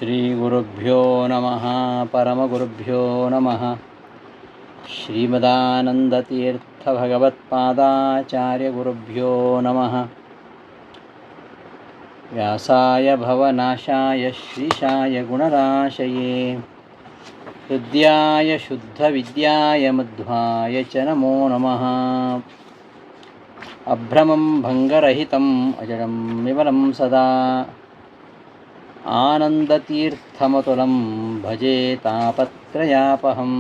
ಶ್ರೀಗುರುಭ್ಯೋ ನಮಃ ಪರಮಗುರುಭ್ಯೋ ನಮಃ. ಶ್ರೀಮದಾನಂದತೀರ್ಥಭಗವತ್ಪಾದಾಚಾರ್ಯಗುರುಭ್ಯೋ ನಮಃ. ವ್ಯಾಸಾಯ ಭವನಾಶಾಯ ಶ್ರೀಶಾಯ ಗುಣರಾಶಯೇ ಹೃದ್ಯಾಯ ಶುದ್ಧವಿದ್ಯಾಯ ಮಧ್ವಾಯ ಚ ನಮೋ ನಮಃ. ಅಭ್ರಮಂ ಭಂಗರಹಿತಂ ಅಜಡಂ ವಿಮಲಂ ಸದಾ ಆನಂದತೀರ್ಥಮತುಲಂ ಭಜೆ ತಾಪತ್ರಯಾಪಹಂ.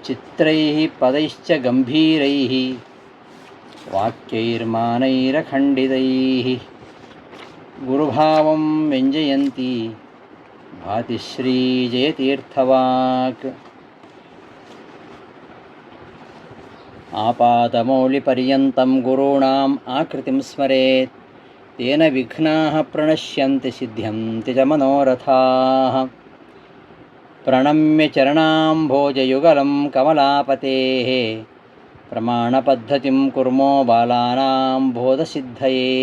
ಚಿತ್ರೈಃ ಪದೈಶ್ಚ ಗಂಭೀರೈಃ ವಾಕ್ಯೈರ್ಮಾನೈರಖಂಡಿತೈಃ ಗುರುಭಾವಂ ವ್ಯಂಜಯಂತಿ ಭಾತಿ ಶ್ರೀಜಯತೀರ್ಥವಾಕ್. ಆಪಾದಮೌಳಿಪರ್ಯಂతం ಗುರುಣಾಂ ಆಕೃತಿಂ ಸ್ಮರೇತ್ ತೇನ ವಿಘ್ನಾಃ ಪ್ರಣಶ್ಯಂತಿ ಸಿದ್ಧ್ಯಂತಿ ಚ ಮನೋರಥಾಃ. ಪ್ರಣಮ್ಯ ಚರಣಾಂಭೋಜಯುಗಲಂ ಕಮಲಾಪತೇಃ ಪ್ರಮಾಣಪದ್ಧತಿಂ ಕುರ್ಮೋ ಬಾಲಾನಾಂ ಬೋಧಸಿದ್ಧಯೇ.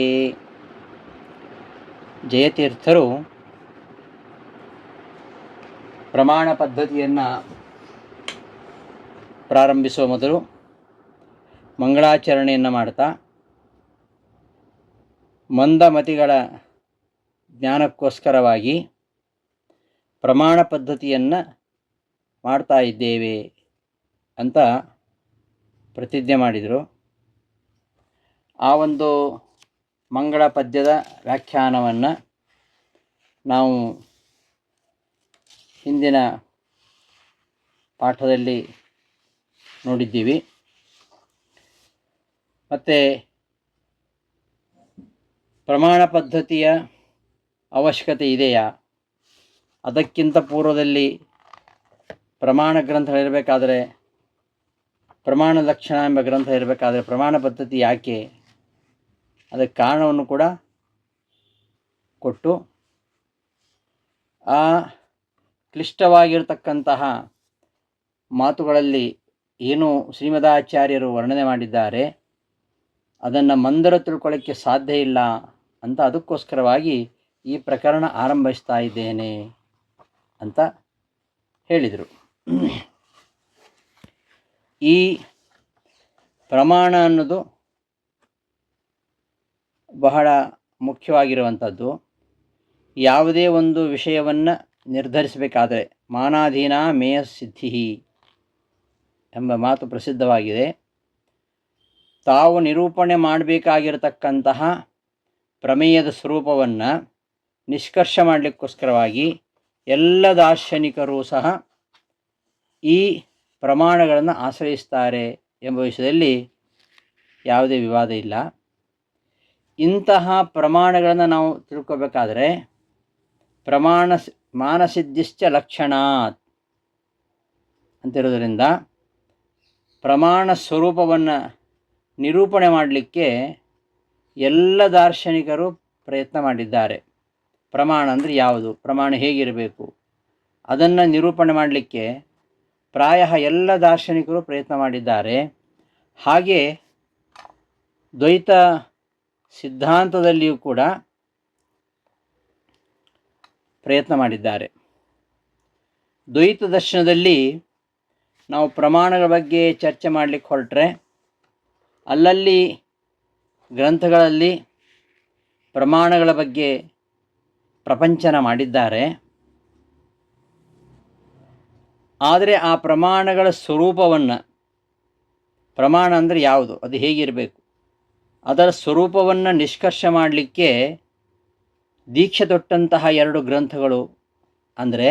ಜಯತೀರ್ಥರು ಪ್ರಮಾಣ ಪದ್ಧತಿಯನ್ನು ಪ್ರಾರಂಭಿಸುವ ಮೊದಲು ಮಂಗಳಾಚರಣೆಯನ್ನು ಮಾಡ್ತಾ ಮಂದಮತಿಗಳ ಜ್ಞಾನಕ್ಕೋಸ್ಕರವಾಗಿ ಪ್ರಮಾಣ ಪದ್ಧತಿಯನ್ನು ಮಾಡ್ತಾ ಇದ್ದೇವೆ ಅಂತ ಪ್ರತಿಜ್ಞೆ ಮಾಡಿದರು. ಆ ಒಂದು ಮಂಗಳ ಪದ್ಯದ ವ್ಯಾಖ್ಯಾನವನ್ನು ನಾವು ಹಿಂದಿನ ಪಾಠದಲ್ಲಿ ನೋಡಿದ್ದೀವಿ. ಮತ್ತು ಪ್ರಮಾಣ ಪದ್ಧತಿಯ ಅವಶ್ಯಕತೆ ಇದೆಯಾ, ಅದಕ್ಕಿಂತ ಪೂರ್ವದಲ್ಲಿ ಪ್ರಮಾಣ ಗ್ರಂಥಗಳಿರಬೇಕಾದರೆ, ಪ್ರಮಾಣ ಲಕ್ಷಣ ಎಂಬ ಗ್ರಂಥ ಇರಬೇಕಾದರೆ ಪ್ರಮಾಣ ಪದ್ಧತಿ ಯಾಕೆ, ಅದಕ್ಕೆ ಕಾರಣವನ್ನು ಕೂಡ ಕೊಟ್ಟು ಆ ಕ್ಲಿಷ್ಟವಾಗಿರತಕ್ಕಂತಹ ಮಾತುಗಳಲ್ಲಿ ಏನು ಶ್ರೀಮದಾಚಾರ್ಯರು ವರ್ಣನೆ ಮಾಡಿದ್ದಾರೆ ಅದನ್ನು ಮಂದರು ತಿಳ್ಕೊಳ್ಳೋಕ್ಕೆ ಸಾಧ್ಯ ಇಲ್ಲ ಅಂತ ಅದಕ್ಕೋಸ್ಕರವಾಗಿ ಈ ಪ್ರಕರಣ ಆರಂಭಿಸ್ತಾ ಇದ್ದೇನೆ ಅಂತ ಹೇಳಿದರು. ಈ ಪ್ರಮಾಣ ಅನ್ನೋದು ಬಹಳ ಮುಖ್ಯವಾಗಿರುವಂಥದ್ದು. ಯಾವುದೇ ಒಂದು ವಿಷಯವನ್ನು ನಿರ್ಧರಿಸಬೇಕಾದರೆ ಮಾನಾಧೀನ ಮೇಯ ಸಿದ್ಧಿ ಎಂಬ ಮಾತು ಪ್ರಸಿದ್ಧವಾಗಿದೆ. ತಾವು ನಿರೂಪಣೆ ಮಾಡಬೇಕಾಗಿರತಕ್ಕಂತಹ ಪ್ರಮೇಯದ ಸ್ವರೂಪವನ್ನು ನಿಷ್ಕರ್ಷ ಮಾಡಲಿಕ್ಕೋಸ್ಕರವಾಗಿ ಎಲ್ಲ ದಾರ್ಶನಿಕರೂ ಸಹ ಈ ಪ್ರಮಾಣಗಳನ್ನು ಆಶ್ರಯಿಸ್ತಾರೆ ಎಂಬ ವಿಷಯದಲ್ಲಿ ಯಾವುದೇ ವಿವಾದ ಇಲ್ಲ. ಇಂತಹ ಪ್ರಮಾಣಗಳನ್ನು ನಾವು ತಿಳ್ಕೋಬೇಕಾದರೆ ಮಾನಸಿದ್ಧಿಶ್ಚ ಲಕ್ಷಣಾತ್ ಅಂತಿರೋದರಿಂದ ಪ್ರಮಾಣ ಸ್ವರೂಪವನ್ನು ನಿರೂಪಣೆ ಮಾಡಲಿಕ್ಕೆ ಎಲ್ಲ ದಾರ್ಶನಿಕರು ಪ್ರಯತ್ನ ಮಾಡಿದ್ದಾರೆ. ಪ್ರಮಾಣ ಅಂದರೆ ಯಾವುದು, ಪ್ರಮಾಣ ಹೇಗಿರಬೇಕು, ಅದನ್ನು ನಿರೂಪಣೆ ಮಾಡಲಿಕ್ಕೆ ಪ್ರಾಯ ಎಲ್ಲ ದಾರ್ಶನಿಕರು ಪ್ರಯತ್ನ ಮಾಡಿದ್ದಾರೆ. ಹಾಗೆ ದ್ವೈತ ಸಿದ್ಧಾಂತದಲ್ಲಿಯೂ ಕೂಡ ಪ್ರಯತ್ನ ಮಾಡಿದ್ದಾರೆ. ದ್ವೈತ ದರ್ಶನದಲ್ಲಿ ನಾವು ಪ್ರಮಾಣಗಳ ಬಗ್ಗೆ ಚರ್ಚೆ ಮಾಡಲಿಕ್ಕೆ ಹೊರಟ್ರೆ ಅಲ್ಲಲ್ಲಿ ಗ್ರಂಥಗಳಲ್ಲಿ ಪ್ರಮಾಣಗಳ ಬಗ್ಗೆ ಪ್ರಪಂಚನ ಮಾಡಿದ್ದಾರೆ. ಆದರೆ ಆ ಪ್ರಮಾಣಗಳ ಸ್ವರೂಪವನ್ನು, ಪ್ರಮಾಣ ಅಂದರೆ ಯಾವುದು, ಅದು ಹೇಗಿರಬೇಕು, ಅದರ ಸ್ವರೂಪವನ್ನು ನಿಷ್ಕರ್ಷ ಮಾಡಲಿಕ್ಕೆ ದೀಕ್ಷೆ ತೊಟ್ಟಂತಹ ಎರಡು ಗ್ರಂಥಗಳು ಅಂದರೆ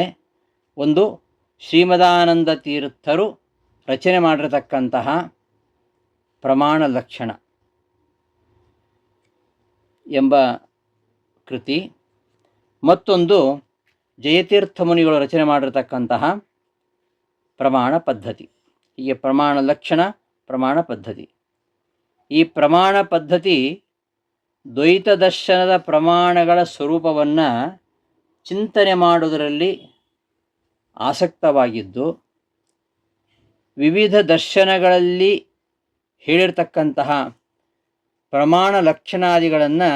ಒಂದು ಶ್ರೀಮದಾನಂದ ತೀರ್ಥರು ರಚನೆ ಮಾಡಿರತಕ್ಕಂತಹ ಪ್ರಮಾಣ ಲಕ್ಷಣ ಎಂಬ ಕೃತಿ, ಮತ್ತೊಂದು ಜಯತೀರ್ಥ ಮುನಿಗಳು ರಚನೆ ಮಾಡಿರತಕ್ಕಂತಹ ಪ್ರಮಾಣ ಪದ್ಧತಿ. ಹೀಗೆ ಪ್ರಮಾಣ ಲಕ್ಷಣ, ಪ್ರಮಾಣ ಪದ್ಧತಿ. ಈ ಪ್ರಮಾಣ ಪದ್ಧತಿ ದ್ವೈತ ದರ್ಶನದ ಪ್ರಮಾಣಗಳ ಸ್ವರೂಪವನ್ನು ಚಿಂತನೆ ಮಾಡುವುದರಲ್ಲಿ ಆಸಕ್ತವಾಗಿದ್ದು, ವಿವಿಧ ದರ್ಶನಗಳಲ್ಲಿ ಹೇಳಿರ್ತಕ್ಕಂತಹ ಪ್ರಮಾಣ ಲಕ್ಷಣಾದಿಗಳನ್ನು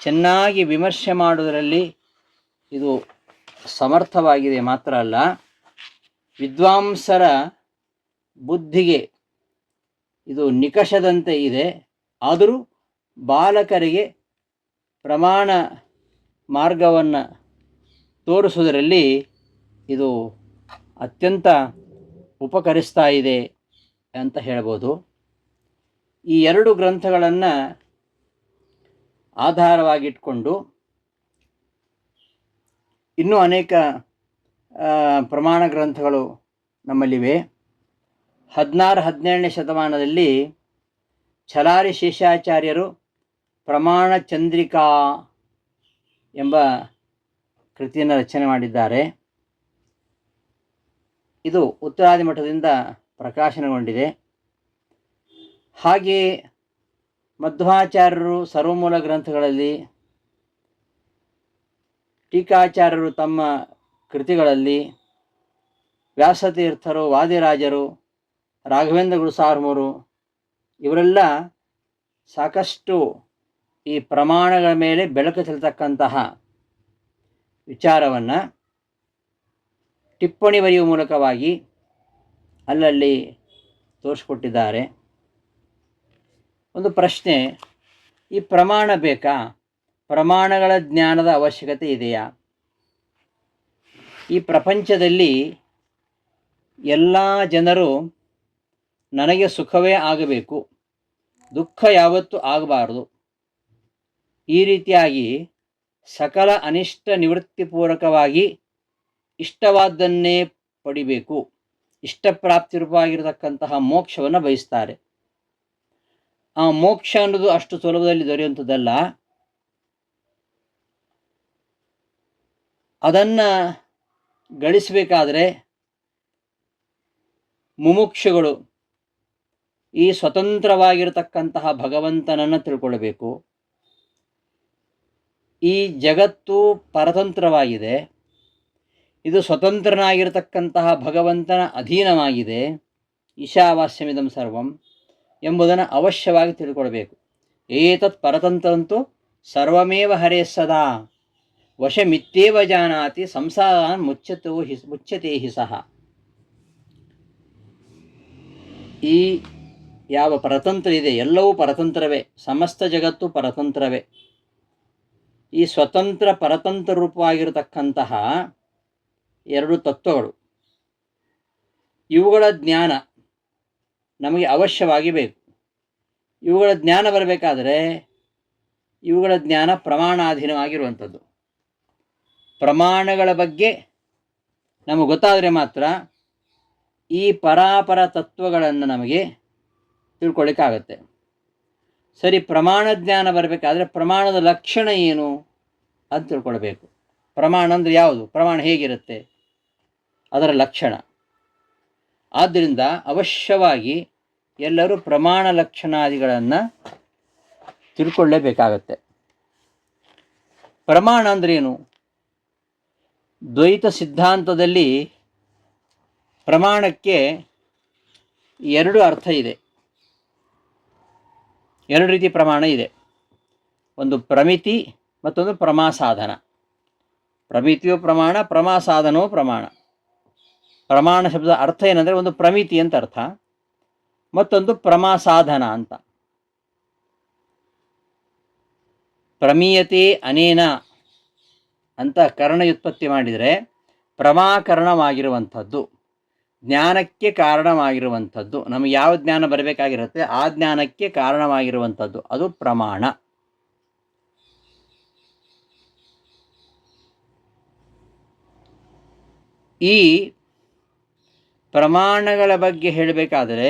ಚೆನ್ನಾಗಿ ವಿಮರ್ಶೆ ಮಾಡುವುದರಲ್ಲಿ ಇದು ಸಮರ್ಥವಾಗಿದೆ ಮಾತ್ರ ಅಲ್ಲ, ವಿದ್ವಾಂಸರ ಬುದ್ಧಿಗೆ ಇದು ನಿಕಷದಂತೆ ಇದೆ. ಆದರೂ ಬಾಲಕರಿಗೆ ಪ್ರಮಾಣ ಮಾರ್ಗವನ್ನು ತೋರಿಸುವುದರಲ್ಲಿ ಇದು ಅತ್ಯಂತ ಉಪಕರಿಸ್ತಾ ಇದೆ ಅಂತ ಹೇಳ್ಬೋದು. ಈ ಎರಡು ಗ್ರಂಥಗಳನ್ನು ಆಧಾರವಾಗಿಟ್ಕೊಂಡು ಇನ್ನೂ ಅನೇಕ ಪ್ರಮಾಣ ಗ್ರಂಥಗಳು ನಮ್ಮಲ್ಲಿವೆ. 16-17ನೇ ಶತಮಾನದಲ್ಲಿ ಛಲಾರಿ ಶೇಷಾಚಾರ್ಯರು ಪ್ರಮಾಣ ಚಂದ್ರಿಕಾ ಎಂಬ ಕೃತಿಯನ್ನು ರಚನೆ ಮಾಡಿದ್ದಾರೆ. ಇದು ಉತ್ತರಾದಿ ಮಠದಿಂದ ಪ್ರಕಾಶನಗೊಂಡಿದೆ. ಹಾಗೆಯೇ ಮಧ್ವಾಚಾರ್ಯರು ಸರ್ವಮೂಲ ಗ್ರಂಥಗಳಲ್ಲಿ, ಟೀಕಾಚಾರ್ಯರು ತಮ್ಮ ಕೃತಿಗಳಲ್ಲಿ, ವ್ಯಾಸತೀರ್ಥರು, ವಾದಿರಾಜರು, ರಾಘವೇಂದ್ರ ಗುರುಸಾರ್ವಮರು ಇವರೆಲ್ಲ ಸಾಕಷ್ಟು ಈ ಪ್ರಮಾಣಗಳ ಮೇಲೆ ಬೆಳಕು ಚೆಲ್ಲತಕ್ಕಂತಹ ವಿಚಾರವನ್ನು ಟಿಪ್ಪಣಿ ಬರೆಯುವ ಮೂಲಕವಾಗಿ ಅಲ್ಲಲ್ಲಿ ತೋರಿಸ್ಕೊಟ್ಟಿದ್ದಾರೆ. ಒಂದು ಪ್ರಶ್ನೆ, ಈ ಪ್ರಮಾಣ ಬೇಕಾ? ಪ್ರಮಾಣಗಳ ಜ್ಞಾನದ ಅವಶ್ಯಕತೆ ಇದೆಯಾ? ಈ ಪ್ರಪಂಚದಲ್ಲಿ ಎಲ್ಲ ಜನರು ನನಗೆ ಸುಖವೇ ಆಗಬೇಕು, ದುಃಖ ಯಾವತ್ತೂ ಆಗಬಾರದು, ಈ ರೀತಿಯಾಗಿ ಸಕಲ ಅನಿಷ್ಟ ನಿವೃತ್ತಿಪೂರ್ವಕವಾಗಿ ಇಷ್ಟವಾದ್ದನ್ನೇ ಪಡಿಬೇಕು, ಇಷ್ಟಪ್ರಾಪ್ತಿ ರೂಪವಾಗಿರತಕ್ಕಂತಹ ಮೋಕ್ಷವನ್ನು ಬಯಸ್ತಾರೆ. ಆ ಮೋಕ್ಷ ಅನ್ನೋದು ಅಷ್ಟು ಸುಲಭದಲ್ಲಿ ದೊರೆಯುವಂಥದ್ದಲ್ಲ. ಅದನ್ನು ಗಳಿಸಬೇಕಾದರೆ ಮುಮುಕ್ಷುಗಳು ಈ ಸ್ವತಂತ್ರವಾಗಿರತಕ್ಕಂತಹ ಭಗವಂತನನ್ನು ತಿಳ್ಕೊಳ್ಬೇಕು. ಈ ಜಗತ್ತು ಪರತಂತ್ರವಾಗಿದೆ, ಇದು ಸ್ವತಂತ್ರನಾಗಿರತಕ್ಕಂತಹ ಭಗವಂತನ ಅಧೀನವಾಗಿದೆ. ಈಶಾವಾಸ್ಯಮಿದಂ ಸರ್ವಂ ಎಂಬುದನ್ನು ಅವಶ್ಯವಾಗಿ ತಿಳ್ಕೊಳ್ಬೇಕು. ಏತತ್ ಪರತಂತ್ರಂತೂ ಸರ್ವಮೇವ ಹರೇ ಸದಾ ವಶಮಿತ್ತೇವ ಜಾನಾತಿ ಸಂಸಾರ ಮುಚ್ಯತೆ ಹಿ ಸಹ. ಈ ಯಾವ ಪರತಂತ್ರ ಇದೆ ಎಲ್ಲವೂ ಪರತಂತ್ರವೇ, ಸಮಸ್ತ ಜಗತ್ತು ಪರತಂತ್ರವೇ. ಈ ಸ್ವತಂತ್ರ ಪರತಂತ್ರ ರೂಪವಾಗಿರತಕ್ಕಂತಹ ಎರಡು ತತ್ವಗಳು, ಇವುಗಳ ಜ್ಞಾನ ನಮಗೆ ಅವಶ್ಯವಾಗಿ ಬೇಕು. ಇವುಗಳ ಜ್ಞಾನ ಬರಬೇಕಾದರೆ ಇವುಗಳ ಜ್ಞಾನ ಪ್ರಮಾಣಾಧೀನವಾಗಿರುವಂಥದ್ದು. ಪ್ರಮಾಣಗಳ ಬಗ್ಗೆ ನಮಗೆ ಗೊತ್ತಾದರೆ ಮಾತ್ರ ಈ ಪರಾಪರ ತತ್ವಗಳನ್ನು ನಮಗೆ ತಿಳ್ಕೊಳ್ಳಿಕ್ಕಾಗತ್ತೆ. ಸರಿ, ಪ್ರಮಾಣ ಜ್ಞಾನ ಬರಬೇಕಾದ್ರೆ ಪ್ರಮಾಣದ ಲಕ್ಷಣ ಏನು ಅಂತ ತಿಳ್ಕೊಳ್ಬೇಕು. ಪ್ರಮಾಣ ಅಂದರೆ ಯಾವುದು? ಪ್ರಮಾಣ ಹೇಗಿರುತ್ತೆ? ಅದರ ಲಕ್ಷಣ. ಆದ್ದರಿಂದ ಅವಶ್ಯವಾಗಿ ಎಲ್ಲರೂ ಪ್ರಮಾಣ ಲಕ್ಷಣಾದಿಗಳನ್ನು ತಿಳ್ಕೊಳ್ಳೇಬೇಕಾಗತ್ತೆ. ಪ್ರಮಾಣ ಅಂದ್ರೇನು? ದ್ವೈತ ಸಿದ್ಧಾಂತದಲ್ಲಿ ಪ್ರಮಾಣಕ್ಕೆ ಎರಡು ಅರ್ಥ ಇದೆ, ಎರಡು ರೀತಿ ಪ್ರಮಾಣ ಇದೆ. ಒಂದು ಪ್ರಮಿತಿ, ಮತ್ತೊಂದು ಪ್ರಮಾಸಾಧನ. ಪ್ರಮಿತಿಯು ಪ್ರಮಾಣ, ಪ್ರಮಾಸಾಧನವೂ ಪ್ರಮಾಣ. ಪ್ರಮಾಣ ಶಬ್ದದ ಅರ್ಥ ಏನಂದರೆ ಒಂದು ಪ್ರಮಿತಿ ಅಂತ ಅರ್ಥ, ಮತ್ತೊಂದು ಪ್ರಮಾಸಾಧನ ಅಂತ. ಪ್ರಮೀಯತೆ ಅನೇನ ಅಂತ ಕರ್ಣಯುತ್ಪತ್ತಿ ಮಾಡಿದರೆ ಪ್ರಮಾಕರಣವಾಗಿರುವಂಥದ್ದು, ಜ್ಞಾನಕ್ಕೆ ಕಾರಣವಾಗಿರುವಂಥದ್ದು. ನಮಗೆ ಯಾವ ಜ್ಞಾನ ಬರಬೇಕಾಗಿರುತ್ತೆ ಆ ಜ್ಞಾನಕ್ಕೆ ಕಾರಣವಾಗಿರುವಂಥದ್ದು, ಅದು ಪ್ರಮಾಣ. ಈ ಪ್ರಮಾಣಗಳ ಬಗ್ಗೆ ಹೇಳಬೇಕಾದರೆ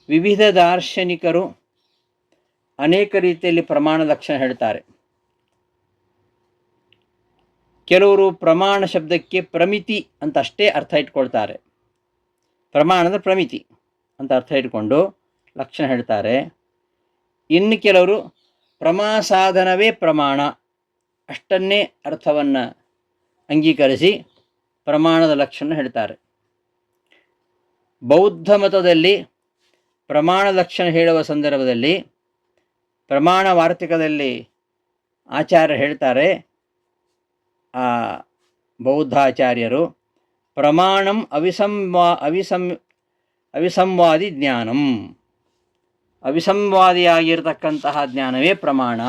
ವಿವಿಧ ದಾರ್ಶನಿಕರು ಅನೇಕ ರೀತಿಯಲ್ಲಿ ಪ್ರಮಾಣ ಲಕ್ಷಣ ಹೇಳ್ತಾರೆ. ಕೆಲವರು ಪ್ರಮಾಣ ಶಬ್ದಕ್ಕೆ ಪ್ರಮಿತಿ ಅಂತ ಅಷ್ಟೇ ಅರ್ಥ ಇಟ್ಕೊಳ್ತಾರೆ. ಪ್ರಮಾಣ ಅಂದರೆ ಪ್ರಮಿತಿ ಅಂತ ಅರ್ಥ ಇಟ್ಕೊಂಡು ಲಕ್ಷಣ ಹೇಳ್ತಾರೆ. ಇನ್ನು ಕೆಲವರು ಪ್ರಮಾಸಾಧನವೇ ಪ್ರಮಾಣ ಅಷ್ಟನ್ನೇ ಅರ್ಥವನ್ನು ಅಂಗೀಕರಿಸಿ ಪ್ರಮಾಣದ ಲಕ್ಷಣ ಹೇಳ್ತಾರೆ. ಬೌದ್ಧ ಮತದಲ್ಲಿ ಪ್ರಮಾಣ ಲಕ್ಷಣ ಹೇಳುವ ಸಂದರ್ಭದಲ್ಲಿ ಪ್ರಮಾಣ ವಾರ್ತಿಕದಲ್ಲಿ ಆಚಾರ್ಯ ಹೇಳ್ತಾರೆ, ಬೌದ್ಧಾಚಾರ್ಯರು ಪ್ರಮಾಣಂ ಅವಿಸಂವಾದಿ ಜ್ಞಾನಂ, ಅವಿಸಂವಾದಿಯಾಗಿರ್ತಕ್ಕಂತಹ ಜ್ಞಾನವೇ ಪ್ರಮಾಣ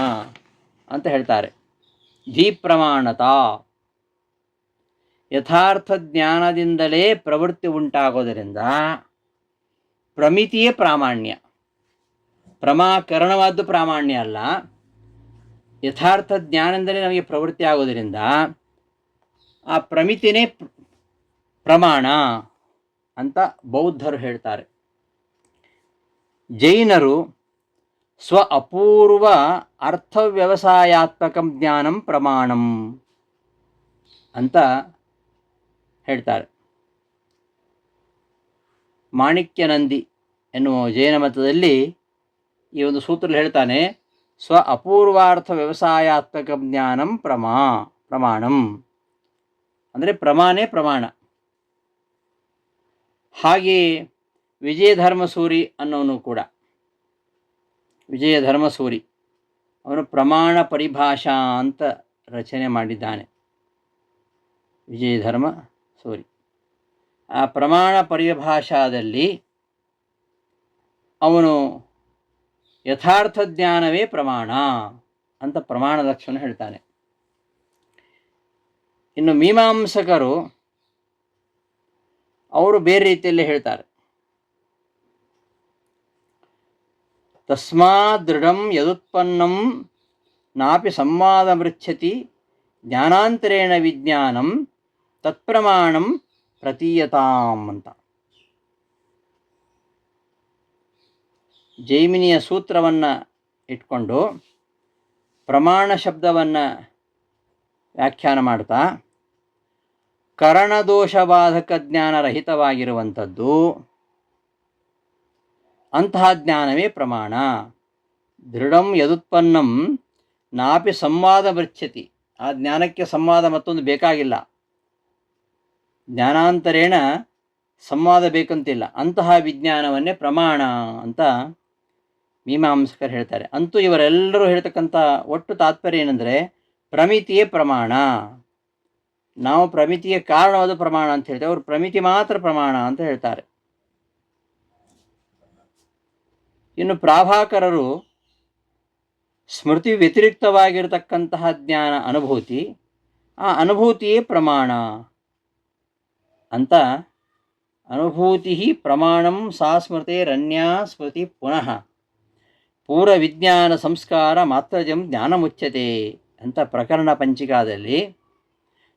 ಅಂತ ಹೇಳ್ತಾರೆ. ಧೀಪ್ರಮಾಣತ, ಯಥಾರ್ಥ ಜ್ಞಾನದಿಂದಲೇ ಪ್ರವೃತ್ತಿ ಉಂಟಾಗೋದರಿಂದ ಪ್ರಮಿತಿಯೇ ಪ್ರಾಮಾಣ್ಯ. ಪ್ರಮಾಕರಣವಾದ್ದು ಪ್ರಾಮಾಣ್ಯ ಅಲ್ಲ, ಯಥಾರ್ಥ ಜ್ಞಾನದಿಂದಲೇ ನಮಗೆ ಪ್ರವೃತ್ತಿ ಆಗೋದರಿಂದ ಆ ಪ್ರಮಿತಿನೇ ಪ್ರಮಾಣ ಅಂತ ಬೌದ್ಧರು ಹೇಳ್ತಾರೆ. ಜೈನರು ಸ್ವ ಅಪೂರ್ವ ಅರ್ಥವ್ಯವಸಾಯಾತ್ಮಕಂ ಜ್ಞಾನಂ ಪ್ರಮಾಣಂ ಅಂತ ಹೇಳ್ತಾರೆ. ಮಾಣಿಕ್ಯನಂದಿ ಎನ್ನುವ ಜೈನ ಮತದಲ್ಲಿ ಈ ಒಂದು ಸೂತ್ರದಲ್ಲಿ ಹೇಳ್ತಾನೆ, ಸ್ವ ಅಪೂರ್ವಾರ್ಥ ವ್ಯವಸಾಯಾತ್ಮಕ ಜ್ಞಾನಂ ಪ್ರಮಾಣಂ ಅಂದರೆ ಪ್ರಮಾಣೇ ಪ್ರಮಾಣ. ಹಾಗೆ ವಿಜಯಧರ್ಮಸೂರಿ ಅನ್ನೋನು ಕೂಡ, ವಿಜಯಧರ್ಮಸೂರಿ ಅವನು ಪ್ರಮಾಣ ಪರಿಭಾಷಾ ಅಂತ ರಚನೆ ಮಾಡಿದ್ದಾನೆ. ವಿಜಯಧರ್ಮ ಸೂರಿ ಆ ಪ್ರಮಾಣ ಪರಿಭಾಷಾದಲ್ಲಿ ಅವನು ಯಥಾರ್ಥ ಜ್ಞಾನವೇ ಪ್ರಮಾಣ ಅಂತ ಪ್ರಮಾಣ ಲಕ್ಷಣ ಹೇಳ್ತಾನೆ. ಇನ್ನು ಮೀಮಾಂಸಕರು ಅವರು ಬೇರೆ ರೀತಿಯಲ್ಲಿ ಹೇಳ್ತಾರೆ. ತಸ್ಮಾತ್ ದೃಢಂ ಯದುತ್ಪನ್ನಂ ನಾಪಿ ಸಂವಾದ ಮೃಚ್ಛತಿ ಜ್ಞಾನಾಂತರೇಣ ವಿಜ್ಞಾನಂ ತತ್ಪ್ರಮಾಣಂ ಪ್ರತೀಯತಾಂ ಅಂತ. ಜೈಮಿನಿಯ ಸೂತ್ರವನ್ನು ಇಟ್ಕೊಂಡು ಪ್ರಮಾಣ ಶಬ್ದವನ್ನು ವ್ಯಾಖ್ಯಾನ ಮಾಡ್ತಾ, ಕರಣದೋಷಬಾಧಕ ಜ್ಞಾನರಹಿತವಾಗಿರುವಂಥದ್ದು ಅಂತಹ ಜ್ಞಾನವೇ ಪ್ರಮಾಣ. ದೃಢಂ ಯದುತ್ಪನ್ನಂ ನಾಪಿ ಸಂವಾದ ಮೃಚ್ಛತಿ, ಆ ಜ್ಞಾನಕ್ಕೆ ಸಂವಾದ ಮತ್ತೊಂದು ಬೇಕಾಗಿಲ್ಲ, ಜ್ಞಾನಾಂತರೇಣ ಸಂವಾದ ಬೇಕಂತಿಲ್ಲ, ಅಂತಹ ವಿಜ್ಞಾನವನ್ನೇ ಪ್ರಮಾಣ ಅಂತ ಮೀಮಾಂಸಕರು ಹೇಳ್ತಾರೆ. ಅಂತೂ ಇವರೆಲ್ಲರೂ ಹೇಳ್ತಕ್ಕಂಥ ಒಟ್ಟು ತಾತ್ಪರ್ಯ ಏನಂದರೆ, ಪ್ರಮಿತಿಯೇ ಪ್ರಮಾಣ. ನಾವು ಪ್ರಮಿತಿಯ ಕಾರಣವಾದ ಪ್ರಮಾಣ ಅಂತ ಹೇಳ್ತೇವೆ, ಅವರು ಪ್ರಮಿತಿ ಮಾತ್ರ ಪ್ರಮಾಣ ಅಂತ ಹೇಳ್ತಾರೆ. ಇನ್ನು ಪ್ರಾಭಾಕರರು ಸ್ಮೃತಿ ವ್ಯತಿರಿಕ್ತವಾಗಿರತಕ್ಕಂತಹ ಜ್ಞಾನ ಅನುಭೂತಿ, ಆ ಅನುಭೂತಿಯೇ ಪ್ರಮಾಣ ಅಂತ, ಅನುಭೂತಿ ಪ್ರಮಾಣಂ ಸಾ ಸ್ಮೃತಿರನ್ಯಾ ಸ್ಮೃತಿ ಪುನಃ ಪೂರ್ವ ವಿಜ್ಞಾನ ಸಂಸ್ಕಾರ ಮಾತ್ರಜಂ ಜ್ಞಾನಮುಚ್ಯತೆ ಅಂತ ಪ್ರಕರಣ ಪಂಚಿಕಾದಲ್ಲಿ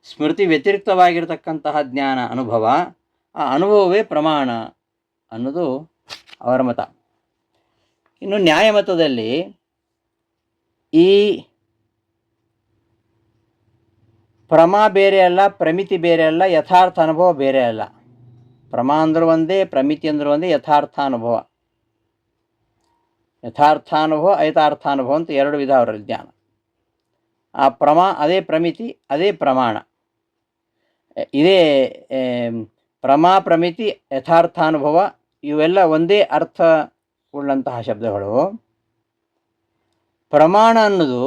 ಸ್ಮೃತಿ ವ್ಯತಿರಿಕ್ತವಾಗಿರತಕ್ಕಂತಹ ಜ್ಞಾನ ಅನುಭವ, ಆ ಅನುಭವವೇ ಪ್ರಮಾಣ ಅನ್ನೋದು ಅವರ ಮತ. ಇನ್ನು ನ್ಯಾಯಮತದಲ್ಲಿ ಈ ಪ್ರಮಾ ಬೇರೆ ಅಲ್ಲ, ಪ್ರಮಿತಿ ಬೇರೆ ಅಲ್ಲ, ಯಥಾರ್ಥ ಅನುಭವ ಬೇರೆ ಅಲ್ಲ. ಪ್ರಮಾ ಅಂದರೂ ಒಂದೇ, ಪ್ರಮಿತಿ ಅಂದರೂ ಒಂದೇ, ಯಥಾರ್ಥಾನುಭವ, ಯಥಾರ್ಥಾನುಭವ ಅಯಥಾರ್ಥಾನುಭವ ಅಂತ ಎರಡು ವಿಧ ಅವರಲ್ಲಿ ಜ್ಞಾನ. ಆ ಪ್ರಮಾ ಅದೇ ಪ್ರಮಿತಿ, ಅದೇ ಪ್ರಮಾಣ. ಇದೇ ಪ್ರಮಾ ಪ್ರಮಿತಿ ಯಥಾರ್ಥಾನುಭವ ಇವೆಲ್ಲ ಒಂದೇ ಅರ್ಥ ಉಳ್ಳಂತಹ ಶಬ್ದಗಳು. ಪ್ರಮಾಣ ಅನ್ನೋದು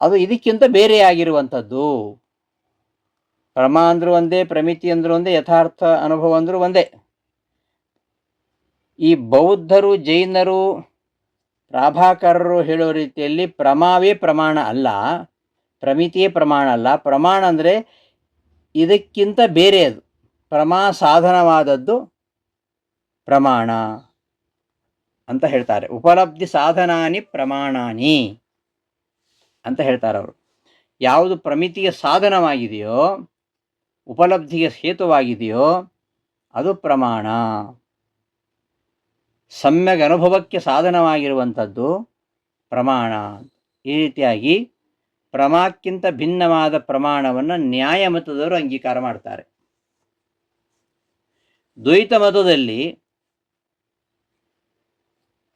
ಅದು ಇದಕ್ಕಿಂತ ಬೇರೆಯಾಗಿರುವಂಥದ್ದು. ಪ್ರಮಾ ಅಂದರೂ ಒಂದೇ, ಪ್ರಮಿತಿ ಅಂದರೂ ಒಂದೇ, ಯಥಾರ್ಥ ಅನುಭವ ಅಂದರೂ ಒಂದೇ. ಈ ಬೌದ್ಧರು, ಜೈನರು, ಪ್ರಾಭಾಕರರು ಹೇಳೋ ರೀತಿಯಲ್ಲಿ ಪ್ರಮಾವೇ ಪ್ರಮಾಣ ಅಲ್ಲ, ಪ್ರಮಿತಿಯೇ ಪ್ರಮಾಣ ಅಲ್ಲ. ಪ್ರಮಾಣ ಅಂದರೆ ಇದಕ್ಕಿಂತ ಬೇರೆಯದು, ಪ್ರಮಾ ಸಾಧನವಾದದ್ದು ಪ್ರಮಾಣ ಅಂತ ಹೇಳ್ತಾರೆ. ಉಪಲಬ್ಧಿ ಸಾಧನಾನಿ ಪ್ರಮಾಣಾನಿ ಅಂತ ಹೇಳ್ತಾರೆ ಅವರು. ಯಾವುದು ಪ್ರಮಿತಿಗೆ ಸಾಧನವಾಗಿದೆಯೋ, ಉಪಲಬ್ಧಿಗೆ ಹೇತುವಾಗಿದೆಯೋ ಅದು ಪ್ರಮಾಣ. ಸಮ್ಯಕ್ ಅನುಭವಕ್ಕೆ ಸಾಧನವಾಗಿರುವಂಥದ್ದು ಪ್ರಮಾಣ. ಈ ರೀತಿಯಾಗಿ ಪ್ರಮಾಕ್ಕಿಂತ ಭಿನ್ನವಾದ ಪ್ರಮಾಣವನ್ನು ನ್ಯಾಯಮತದವರು ಅಂಗೀಕಾರ ಮಾಡ್ತಾರೆ. ದ್ವೈತ ಮತದಲ್ಲಿ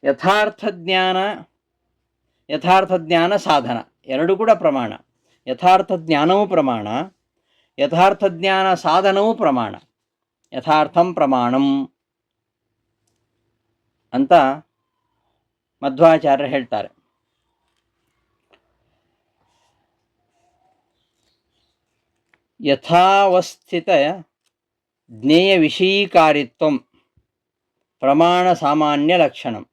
ಯಥಾರ್ಥ ಜ್ಞಾನ ಸಾಧನ ಎರಡೂ ಕೂಡ ಪ್ರಮಾಣ. ಯಥಾರ್ಥ ಜ್ಞಾನವೂ ಪ್ರಮಾಣ, ಯಥಾರ್ಥ ಜ್ಞಾನ ಸಾಧನವೂ ಪ್ರಮಾಣ. ಯಥಾರ್ಥಂ ಪ್ರಮಾಣಂ ಅಂತ ಮಧ್ವಾಚಾರ್ಯರು ಹೇಳ್ತಾರೆ. ಯಥಾವಸ್ಥಿತ ಜ್ಞೇಯ ವಿಷಯೀಕಾರಿತ್ವಂ ಪ್ರಮಾಣ ಸಾಮಾನ್ಯ ಲಕ್ಷಣಂ.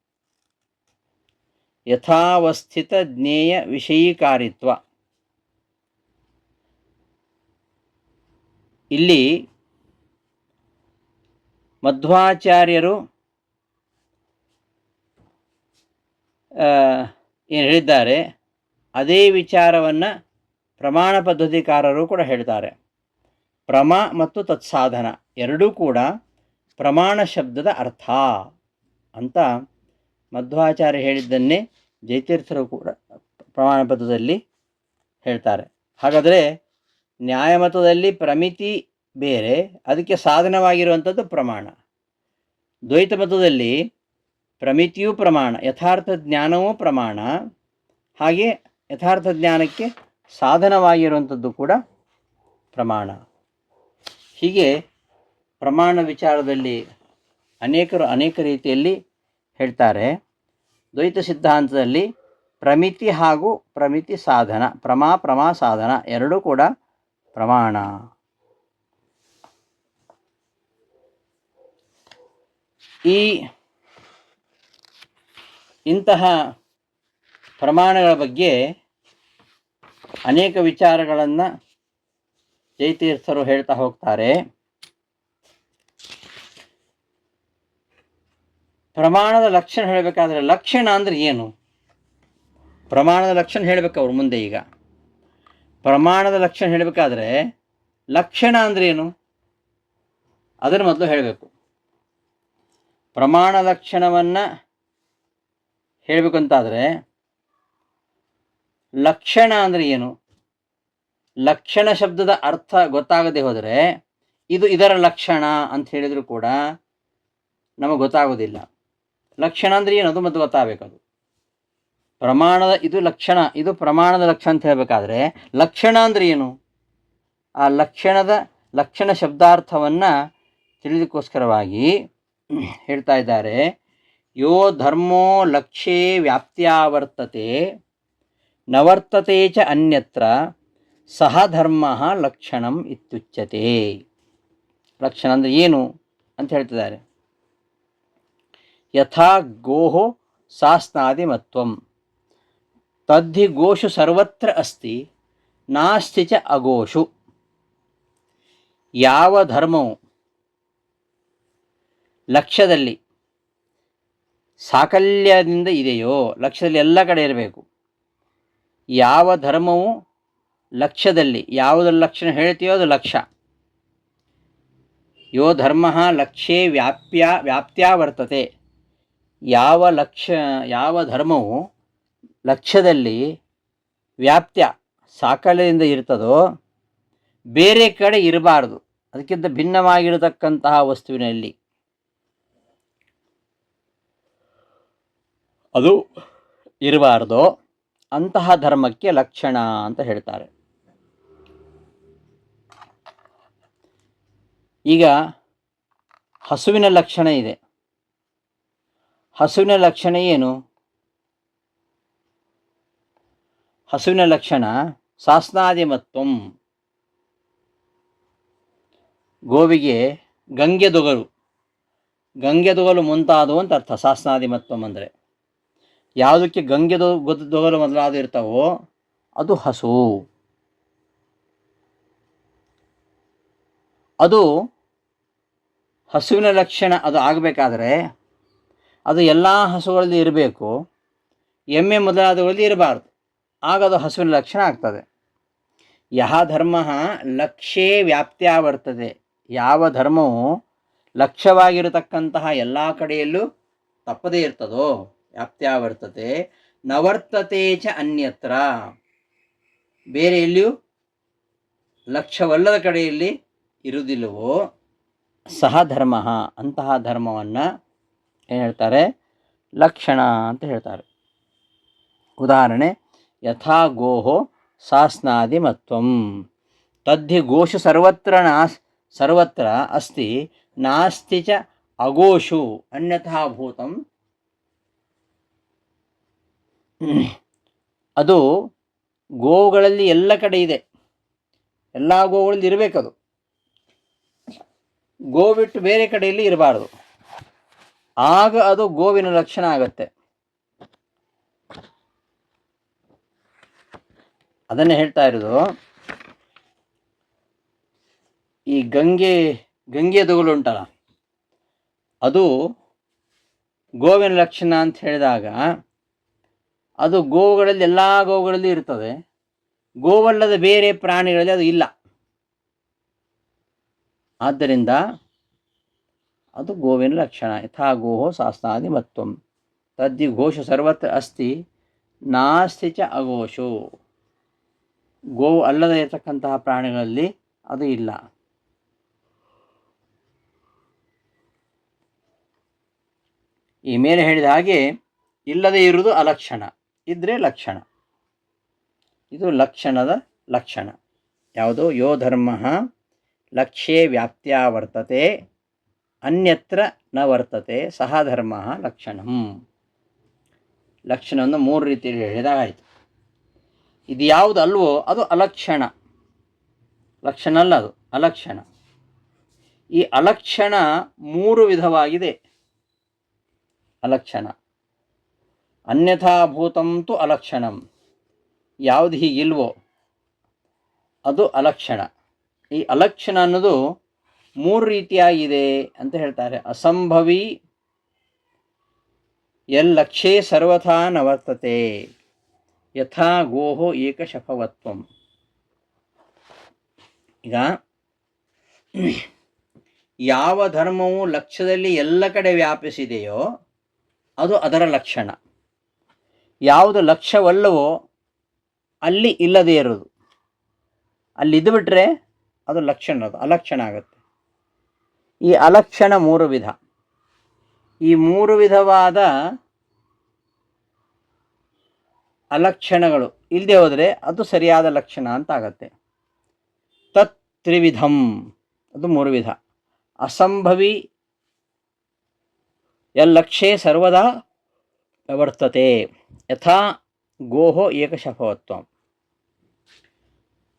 ಯಥಾವಸ್ಥಿತ ಜ್ಞೇಯ ವಿಷಯೀಕಾರಿತ್ವ. ಇಲ್ಲಿ ಮಧ್ವಾಚಾರ್ಯರು ಏನು ಹೇಳಿದ್ದಾರೆ ಅದೇ ವಿಚಾರವನ್ನು ಪ್ರಮಾಣ ಪದ್ಧತಿಕಾರರು ಕೂಡ ಹೇಳ್ತಾರೆ. ಪ್ರಮ ಮತ್ತು ತತ್ಸಾಧನ ಎರಡೂ ಕೂಡ ಪ್ರಮಾಣ ಶಬ್ದದ ಅರ್ಥ ಅಂತ ಮಧ್ವಾಚಾರ್ಯ ಹೇಳಿದ್ದನ್ನೇ ಜಯತೀರ್ಥರು ಕೂಡ ಪ್ರಮಾಣ ಪದ್ಧತಿಯಲ್ಲಿ ಹೇಳ್ತಾರೆ. ಹಾಗಾದರೆ ನ್ಯಾಯಮತದಲ್ಲಿ ಪ್ರಮಿತಿ ಬೇರೆ, ಅದಕ್ಕೆ ಸಾಧನವಾಗಿರುವಂಥದ್ದು ಪ್ರಮಾಣ. ದ್ವೈತ ಮತದಲ್ಲಿ ಪ್ರಮಿತಿಯೂ ಪ್ರಮಾಣ, ಯಥಾರ್ಥ ಜ್ಞಾನವೂ ಪ್ರಮಾಣ, ಹಾಗೆ ಯಥಾರ್ಥ ಜ್ಞಾನಕ್ಕೆ ಸಾಧನವಾಗಿರುವಂಥದ್ದು ಕೂಡ ಪ್ರಮಾಣ. ಹೀಗೆ ಪ್ರಮಾಣ ವಿಚಾರದಲ್ಲಿ ಅನೇಕರು ಅನೇಕ ರೀತಿಯಲ್ಲಿ ಹೇಳ್ತಾರೆ. ದ್ವೈತ ಸಿದ್ಧಾಂತದಲ್ಲಿ ಪ್ರಮಿತಿ ಹಾಗೂ ಪ್ರಮಿತಿ ಸಾಧನ, ಪ್ರಮಾ ಸಾಧನ ಎರಡೂ ಕೂಡ ಪ್ರಮಾಣ. ಇಂತಹ ಪ್ರಮಾಣಗಳ ಬಗ್ಗೆ ಅನೇಕ ವಿಚಾರಗಳನ್ನು ಜಯತೀರ್ಥರು ಹೇಳ್ತಾ ಹೋಗ್ತಾರೆ. ಪ್ರಮಾಣದ ಲಕ್ಷಣ ಹೇಳಬೇಕಾದ್ರೆ ಲಕ್ಷಣ ಅಂದರೆ ಏನು? ಪ್ರಮಾಣದ ಲಕ್ಷಣ ಹೇಳಬೇಕು ಅವ್ರು ಮುಂದೆ. ಈಗ ಪ್ರಮಾಣದ ಲಕ್ಷಣ ಹೇಳಬೇಕಾದ್ರೆ ಲಕ್ಷಣ ಅಂದರೆ ಏನು ಅದನ್ನು ಮೊದಲು ಹೇಳಬೇಕು. ಪ್ರಮಾಣ ಲಕ್ಷಣವನ್ನು ಹೇಳಬೇಕು ಅಂತಾದರೆ ಲಕ್ಷಣ ಅಂದರೆ ಏನು? ಲಕ್ಷಣ ಶಬ್ದದ ಅರ್ಥ ಗೊತ್ತಾಗದೆ ಹೋದರೆ ಇದು ಇದರ ಲಕ್ಷಣ ಅಂತ ಹೇಳಿದರೂ ಕೂಡ ನಮಗೆ ಗೊತ್ತಾಗೋದಿಲ್ಲ. ಲಕ್ಷಣ ಅಂದರೆ ಏನು ಅದು ಮತ್ತು ಗೊತ್ತಾಗಬೇಕು. ಅದು ಪ್ರಮಾಣದ ಇದು ಲಕ್ಷಣ, ಇದು ಪ್ರಮಾಣದ ಲಕ್ಷಣ ಅಂತ ಹೇಳಬೇಕಾದ್ರೆ ಲಕ್ಷಣ ಅಂದರೆ ಏನು? ಆ ಲಕ್ಷಣ ಶಬ್ದಾರ್ಥವನ್ನು ತಿಳಿದಕ್ಕೋಸ್ಕರವಾಗಿ ಹೇಳ್ತಾ ಇದ್ದಾರೆ. ಯೋ ಧರ್ಮೋ ಲಕ್ಷ್ಯೇ ವ್ಯಾಪ್ತ್ಯಾವರ್ತತೆ ನವರ್ತತೆ ಚ ಅನ್ಯತ್ರ ಸಹ ಧರ್ಮ ಲಕ್ಷಣಂ ಇತ್ಯುಚ್ಯತೆ. ಲಕ್ಷಣ ಅಂದರೆ ಏನು ಅಂತ ಹೇಳ್ತಿದ್ದಾರೆ. ಯಥಾ ಗೋಹೋ ಸಾಸ್ನಾದಿಮತ್ವಂ ತದ್ಧಿ ಗೋಷು ಸರ್ವತ್ರ ಅಸ್ತಿ ನಾಸ್ತಿ ಚ ಅಗೋಷು. ಯಾವ ಧರ್ಮವು ಲಕ್ಷ್ಯದಲ್ಲಿ ಸಾಕಲ್ಯದಿಂದ ಇದೆಯೋ, ಲಕ್ಷ್ಯದಲ್ಲಿ ಎಲ್ಲ ಕಡೆ ಇರಬೇಕು. ಯಾವ ಧರ್ಮವು ಲಕ್ಷ್ಯದಲ್ಲಿ ಯಾವುದರ ಲಕ್ಷಣ ಹೇಳ್ತೀಯೋ ಅದು ಲಕ್ಷ್ಯ. ಯೋ ಧರ್ಮ ಲಕ್ಷ್ಯೇ ವ್ಯಾಪ್ತ್ಯಾ ವರ್ತತೆ. ಯಾವ ಧರ್ಮವು ಲಕ್ಷ್ಯದಲ್ಲಿ ವ್ಯಾಪ್ತ್ಯ ಸಾಕಲ್ಯದಿಂದ ಇರ್ತದೋ ಬೇರೆ ಕಡೆ ಇರಬಾರ್ದು. ಅದಕ್ಕಿಂತ ಭಿನ್ನವಾಗಿರತಕ್ಕಂತಹ ವಸ್ತುವಿನಲ್ಲಿ ಅದು ಇರಬಾರ್ದು. ಅಂತಹ ಧರ್ಮಕ್ಕೆ ಲಕ್ಷಣ ಅಂತ ಹೇಳ್ತಾರೆ. ಈಗ ಹಸುವಿನ ಲಕ್ಷಣ ಇದೆ. ಹಸುವಿನ ಲಕ್ಷಣ ಏನು? ಹಸುವಿನ ಲಕ್ಷಣ ಸಾಸ್ನಾದಿಮತ್ವಂ. ಗೋವಿಗೆ ಗಂಗೆದೊಗಲು ಮುಂತಾದವು ಅಂತ ಅರ್ಥ. ಸಾಸ್ನಾದಿಮತ್ವಂ ಅಂದರೆ ಯಾವುದಕ್ಕೆ ದೊಗಲು ಮೊದಲಾದ ಇರ್ತಾವೋ ಅದು ಹಸು. ಅದು ಹಸುವಿನ ಲಕ್ಷಣ ಅದು ಆಗಬೇಕಾದ್ರೆ ಅದು ಎಲ್ಲ ಹಸುಗಳಲ್ಲಿ ಇರಬೇಕು, ಎಮ್ಮೆ ಮೊದಲಾದವುಗಳಲ್ಲಿ ಇರಬಾರ್ದು. ಆಗ ಅದು ಹಸುವಿನ ಲಕ್ಷಣ ಆಗ್ತದೆ. ಯಹ ಧರ್ಮ ಲಕ್ಷ್ಯೇ ವ್ಯಾಪ್ತ್ಯಾ ವರ್ತದೆ. ಯಾವ ಧರ್ಮವು ಲಕ್ಷ್ಯವಾಗಿರತಕ್ಕಂತಹ ಎಲ್ಲ ಕಡೆಯಲ್ಲೂ ತಪ್ಪದೇ ಇರ್ತದೋ ವ್ಯಾಪ್ತ್ಯಾ ವರ್ತತೆ ನವರ್ತತೆ ಚ ಅನ್ಯತ್ರ. ಬೇರೆ ಎಲ್ಲಿಯೂ ಲಕ್ಷ್ಯವಲ್ಲದ ಕಡೆಯಲ್ಲಿ ಇರುವುದಿಲ್ಲವೋ ಸಹ ಧರ್ಮ. ಅಂತಹ ಧರ್ಮವನ್ನು ಏನು ಹೇಳ್ತಾರೆ? ಲಕ್ಷಣ ಅಂತ ಹೇಳ್ತಾರೆ. ಉದಾಹರಣೆ, ಯಥಾ ಗೋಹೋ ಸಾಸ್ನಾದಿಮತ್ವಂ ತದ್ಧಿ ಗೋಷು ಸರ್ವತ್ರ ಅಸ್ತಿ ನಾಸ್ತಿ ಚ ಅಗೋಷು ಅನ್ಯಥಾ ಭೂತಂ. ಅದು ಗೋವುಗಳಲ್ಲಿ ಎಲ್ಲ ಕಡೆ ಇದೆ, ಎಲ್ಲ ಗೋಗಳಲ್ಲಿ ಇರಬೇಕದು. ಗೋ ಬಿಟ್ಟು ಬೇರೆ ಕಡೆಯಲ್ಲಿ ಇರಬಾರ್ದು, ಆಗ ಅದು ಗೋವಿನ ಲಕ್ಷಣ ಆಗತ್ತೆ. ಅದನ್ನೇ ಹೇಳ್ತಾ ಇರೋದು. ಈ ಗಂಗೆ ದೊಗಲು ಉಂಟಲ್ಲ, ಅದು ಗೋವಿನ ಲಕ್ಷಣ ಅಂತ ಹೇಳಿದಾಗ ಅದು ಗೋವುಗಳಲ್ಲಿ ಎಲ್ಲ ಗೋವುಗಳಲ್ಲಿ ಇರ್ತದೆ, ಗೋವಲ್ಲದ ಬೇರೆ ಪ್ರಾಣಿಗಳಲ್ಲಿ ಅದು ಇಲ್ಲ. ಆದ್ದರಿಂದ ಅದು ಗೋವಿನ ಲಕ್ಷಣ. ಯಥಾ ಗೋಹೋ ಶಾಸ್ತ್ರಾದಿ ಮತ್ವಂ ತದ್ದಿ ಘೋಷ ಸರ್ವತ್ರ ಅಸ್ತಿ ನಾಸ್ತಿ ಚ ಅಘೋಷೋ. ಗೋವು ಅಲ್ಲದೆ ಇರತಕ್ಕಂತಹ ಪ್ರಾಣಿಗಳಲ್ಲಿ ಅದು ಇಲ್ಲ. ಈ ಮೇಲೆ ಹೇಳಿದ ಹಾಗೆ ಇಲ್ಲದೆ ಇರುವುದು ಅಲಕ್ಷಣ, ಇದ್ರೆ ಲಕ್ಷಣ. ಇದು ಲಕ್ಷಣದ ಲಕ್ಷಣ. ಯಾವುದು? ಯೋ ಧರ್ಮ ಲಕ್ಷ್ಯೇ ವ್ಯಾಪ್ತ್ಯಾ ವರ್ತತೆ ಅನ್ಯತ್ರ ನ ವರ್ತತೆ ಸಹ ಧರ್ಮ ಲಕ್ಷಣಂ. ಲಕ್ಷಣವನ್ನು 3 ರೀತಿಯಲ್ಲಿ ಹೇಳಿದಾಗಾಯಿತು. ಇದು ಯಾವುದು ಅಲ್ವೋ ಅದು ಅಲಕ್ಷಣ. ಲಕ್ಷಣ ಅಲ್ಲ, ಅದು ಅಲಕ್ಷಣ. ಈ ಅಲಕ್ಷಣ 3 ವಿಧವಾಗಿದೆ. ಅಲಕ್ಷಣ ಅನ್ಯಥಾಭೂತಂತು ಅಲಕ್ಷಣಂ. ಯಾವುದು ಹೀಗಿಲ್ವೋ ಅದು ಅಲಕ್ಷಣ. ಈ ಅಲಕ್ಷಣ ಅನ್ನೋದು 3 ರೀತಿಯಾಗಿದೆ ಅಂತ ಹೇಳ್ತಾರೆ. ಅಸಂಭವಿ ಯಲ್ಲಕ್ಷೇ ಸರ್ವಥಾ ನ ವರ್ತತೆ ಯಥಾ ಗೋಹೋ ಏಕಶಫವತ್ವಂ. ಈಗ ಯಾವ ಧರ್ಮವು ಲಕ್ಷ್ಯದಲ್ಲಿ ಎಲ್ಲ ಕಡೆ ವ್ಯಾಪಿಸಿದೆಯೋ ಅದು ಅದರ ಲಕ್ಷಣ. ಯಾವುದು ಲಕ್ಷ್ಯವಲ್ಲವೋ ಅಲ್ಲಿ ಇಲ್ಲದೇ ಇರೋದು, ಅಲ್ಲಿ ಇದ್ದುಬಿಟ್ರೆ ಅದು ಲಕ್ಷಣ, ಅದು ಅಲಕ್ಷಣ ಆಗುತ್ತೆ. ಈ ಅಲಕ್ಷಣ 3 ವಿಧ. ಈ 3 ವಿಧವಾದ ಅಲಕ್ಷಣಗಳು ಇಲ್ಲದೆ ಹೋದರೆ ಅದು ಸರಿಯಾದ ಲಕ್ಷಣ ಅಂತ ಆಗತ್ತೆ. ತತ್ ತ್ರಿವಿಧಂ, ಅದು 3 ವಿಧ. ಅಸಂಭವಿ ಯಲ್ಲಕ್ಷೇ ಸರ್ವದಾ ವರ್ತತೆ ಯಥಾ ಗೋಹೋ ಏಕಶಫವತ್ವಂ.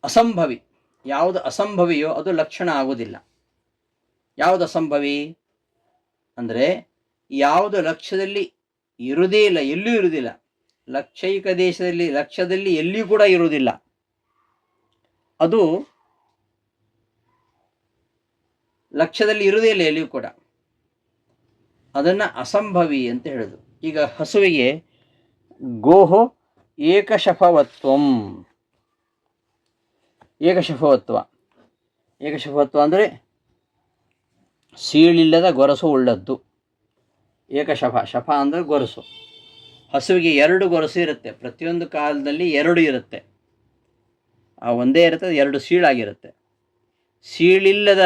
ಅಸಂಭವಿ, ಯಾವುದು ಅಸಂಭವಿಯೋ ಅದು ಲಕ್ಷಣ ಆಗುವುದಿಲ್ಲ. ಯಾವುದು ಅಸಂಭವಿ ಅಂದರೆ ಯಾವುದು ಲಕ್ಷ್ಯದಲ್ಲಿ ಇರುವುದೇ ಇಲ್ಲ, ಎಲ್ಲೂ ಇರುವುದಿಲ್ಲ. ಲಕ್ಷೈಕ ದೇಶದಲ್ಲಿ, ಲಕ್ಷ್ಯದಲ್ಲಿ ಎಲ್ಲಿಯೂ ಕೂಡ ಇರುವುದಿಲ್ಲ, ಅದು ಲಕ್ಷ್ಯದಲ್ಲಿ ಇರುವುದೇ ಇಲ್ಲ ಎಲ್ಲಿಯೂ ಕೂಡ. ಅದನ್ನು ಅಸಂಭವಿ ಅಂತ ಹೇಳೋದು. ಈಗ ಹಸುವಿಗೆ ಗೋಹೋ ಏಕಶಫವತ್ವಂ. ಏಕಶಫವತ್ವ, ಏಕಶಫವತ್ವ ಅಂದರೆ ಸೀಳಿಲ್ಲದ ಗೊರಸು ಉಳ್ಳದ್ದು. ಏಕಶಫ, ಶಫ ಅಂದರೆ ಗೊರಸು. ಹಸುವಿಗೆ 2 ಗೊರಸು ಇರುತ್ತೆ, ಪ್ರತಿಯೊಂದು ಕಾಲದಲ್ಲಿ 2 ಇರುತ್ತೆ. ಆ ಒಂದೇ ಇರುತ್ತೆ, 2 ಸೀಳಾಗಿರುತ್ತೆ. ಸೀಳಿಲ್ಲದ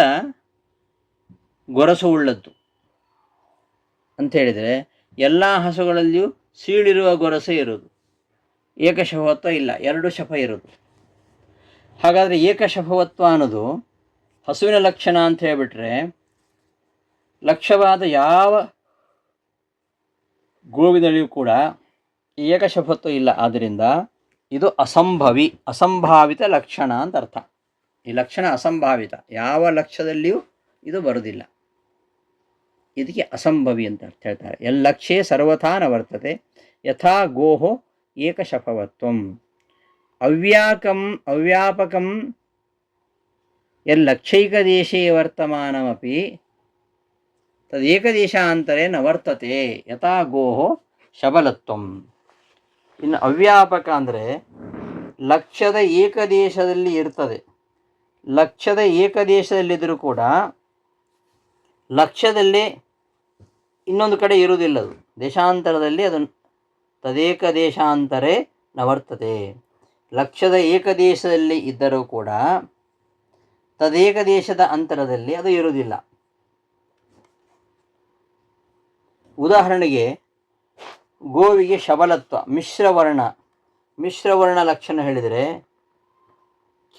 ಗೊರಸು ಉಳ್ಳದ್ದು ಅಂತ ಹೇಳಿದರೆ ಎಲ್ಲ ಹಸುಗಳಲ್ಲಿಯೂ ಸೀಳಿರುವ ಗೊರಸೇ ಇರೋದು. ಏಕಶಫವತ್ವ ಇಲ್ಲ, 2 ಶಫ ಇರೋದು. ಹಾಗಾದರೆ ಏಕಶಫವತ್ವ ಅನ್ನೋದು ಹಸುವಿನ ಲಕ್ಷಣ ಅಂತ ಹೇಳಿಬಿಟ್ರೆ ಲಕ್ಷ್ಯವಾದ ಯಾವ ಗೋವಿನಲ್ಲಿಯೂ ಕೂಡ ಏಕಶಫತ್ವ ಇಲ್ಲ. ಆದ್ದರಿಂದ ಇದು ಅಸಂಭವಿ, ಅಸಂಭಾವಿತ ಲಕ್ಷಣ ಅಂತ ಅರ್ಥ. ಈ ಲಕ್ಷಣ ಅಸಂಭಾವಿತ, ಯಾವ ಲಕ್ಷ್ಯದಲ್ಲಿಯೂ ಇದು ಬರುವುದಿಲ್ಲ. ಇದಕ್ಕೆ ಅಸಂಭವಿ ಅಂತ ಅರ್ಥ ಹೇಳ್ತಾರೆ. ಯಲ್ಲಕ್ಷೇ ಸರ್ವಥಾ ನ ವರ್ತತೆ ಯಥಾ ಗೋಹೋ ಏಕಶಫವತ್ವಂ. ಅವ್ಯಾಪಕಂ ಯಲ್ಲಕ್ಷೈಕದೇಶೇ ವರ್ತಮಾನಮಪಿ ತದೇಕದೇಶಾಂತರೇ ನ ವರ್ತತೆ ಯಥಾ ಗೋಹೋ ಶಬಲತ್ವಂ. ಇನ್ನು ಅವ್ಯಾಪಕ ಅಂದರೆ ಲಕ್ಷ್ಯದ ಏಕದೇಶದಲ್ಲಿ ಇರ್ತದೆ. ಲಕ್ಷ್ಯದ ಏಕದೇಶದಲ್ಲಿದ್ದರೂ ಕೂಡ ಲಕ್ಷ್ಯದಲ್ಲಿ ಇನ್ನೊಂದು ಕಡೆ ಇರುವುದಿಲ್ಲ, ಅದು ದೇಶಾಂತರದಲ್ಲಿ ಅದು ತದೇಕ ದೇಶಾಂತರೇ ನ ವರ್ತತೆ. ಲಕ್ಷ್ಯದ ಏಕದೇಶದಲ್ಲಿ ಇದ್ದರೂ ಕೂಡ ತದೇಕ ದೇಶದ ಅಂತರದಲ್ಲಿ ಅದು ಇರುವುದಿಲ್ಲ. ಉದಾಹರಣೆಗೆ ಗೋವಿಗೆ ಶಬಲತ್ವ, ಮಿಶ್ರವರ್ಣ ಲಕ್ಷಣ ಹೇಳಿದರೆ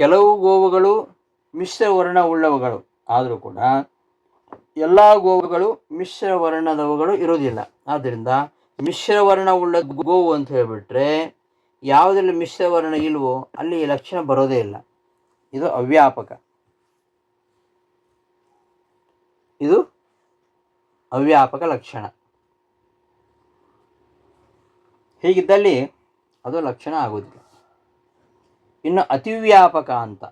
ಕೆಲವು ಗೋವುಗಳು ಮಿಶ್ರವರ್ಣ ಉಳ್ಳವುಗಳು ಆದರೂ ಕೂಡ ಎಲ್ಲ ಗೋವುಗಳು ಮಿಶ್ರವರ್ಣದವುಗಳು ಇರುವುದಿಲ್ಲ. ಆದ್ದರಿಂದ ಮಿಶ್ರವರ್ಣ ಉಳ್ಳ ಗೋವು ಅಂತ ಹೇಳಿಬಿಟ್ರೆ ಯಾವುದರಲ್ಲಿ ಮಿಶ್ರವರ್ಣ ಇಲ್ವೋ ಅಲ್ಲಿ ಲಕ್ಷಣ ಬರೋದೇ ಇಲ್ಲ. ಇದು ಅವ್ಯಾಪಕ. ಇದು ಅವ್ಯಾಪಕ ಲಕ್ಷಣ. ಹೀಗಿದ್ದಲ್ಲಿ ಅದು ಲಕ್ಷಣ ಆಗುವುದಿಲ್ಲ. ಇನ್ನು ಅತಿವ್ಯಾಪಕ ಅಂತ.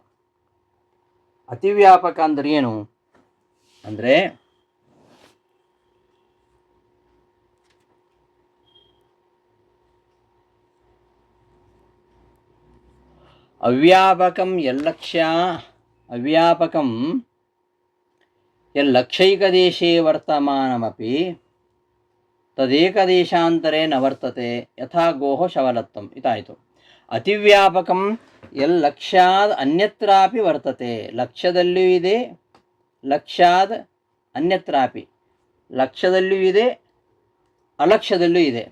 ಅತಿವ್ಯಾಪಕ ಅಂದರೆ ಏನು ಅಂದರೆ ಅವ್ಯಾಪಕಂ ಅವ್ಯಾಪಕಂ ಯಲ್ಲಕ್ಷೈಕದೇಶೇ ವರ್ತಮಾನಮಪಿ ತದೇಕದೇಶಾಂತರೇ ನ ವರ್ತತೆ ಯಥಾ ಗೋಃ ಶವಲತ್ವಂ ಇದಾಯಿತು. ಅತಿವ್ಯಾಪಕಂ ಯಲ್ಲಕ್ಷ್ಯಾದ್ ಅನ್ಯತ್ರಾಪಿ ವರ್ತತೆ. ಲಕ್ಷ್ಯದಲ್ಲಿಯೂ ಇದೆ, ಲಕ್ಷ್ಯಾದ್ ಅನ್ಯತ್ರಾಪಿ, ಲಕ್ಷ್ಯದಲ್ಲಿಯೂ ಇದೆ, ಅಲಕ್ಷ್ಯದಲ್ಲೂ ಇದೆ.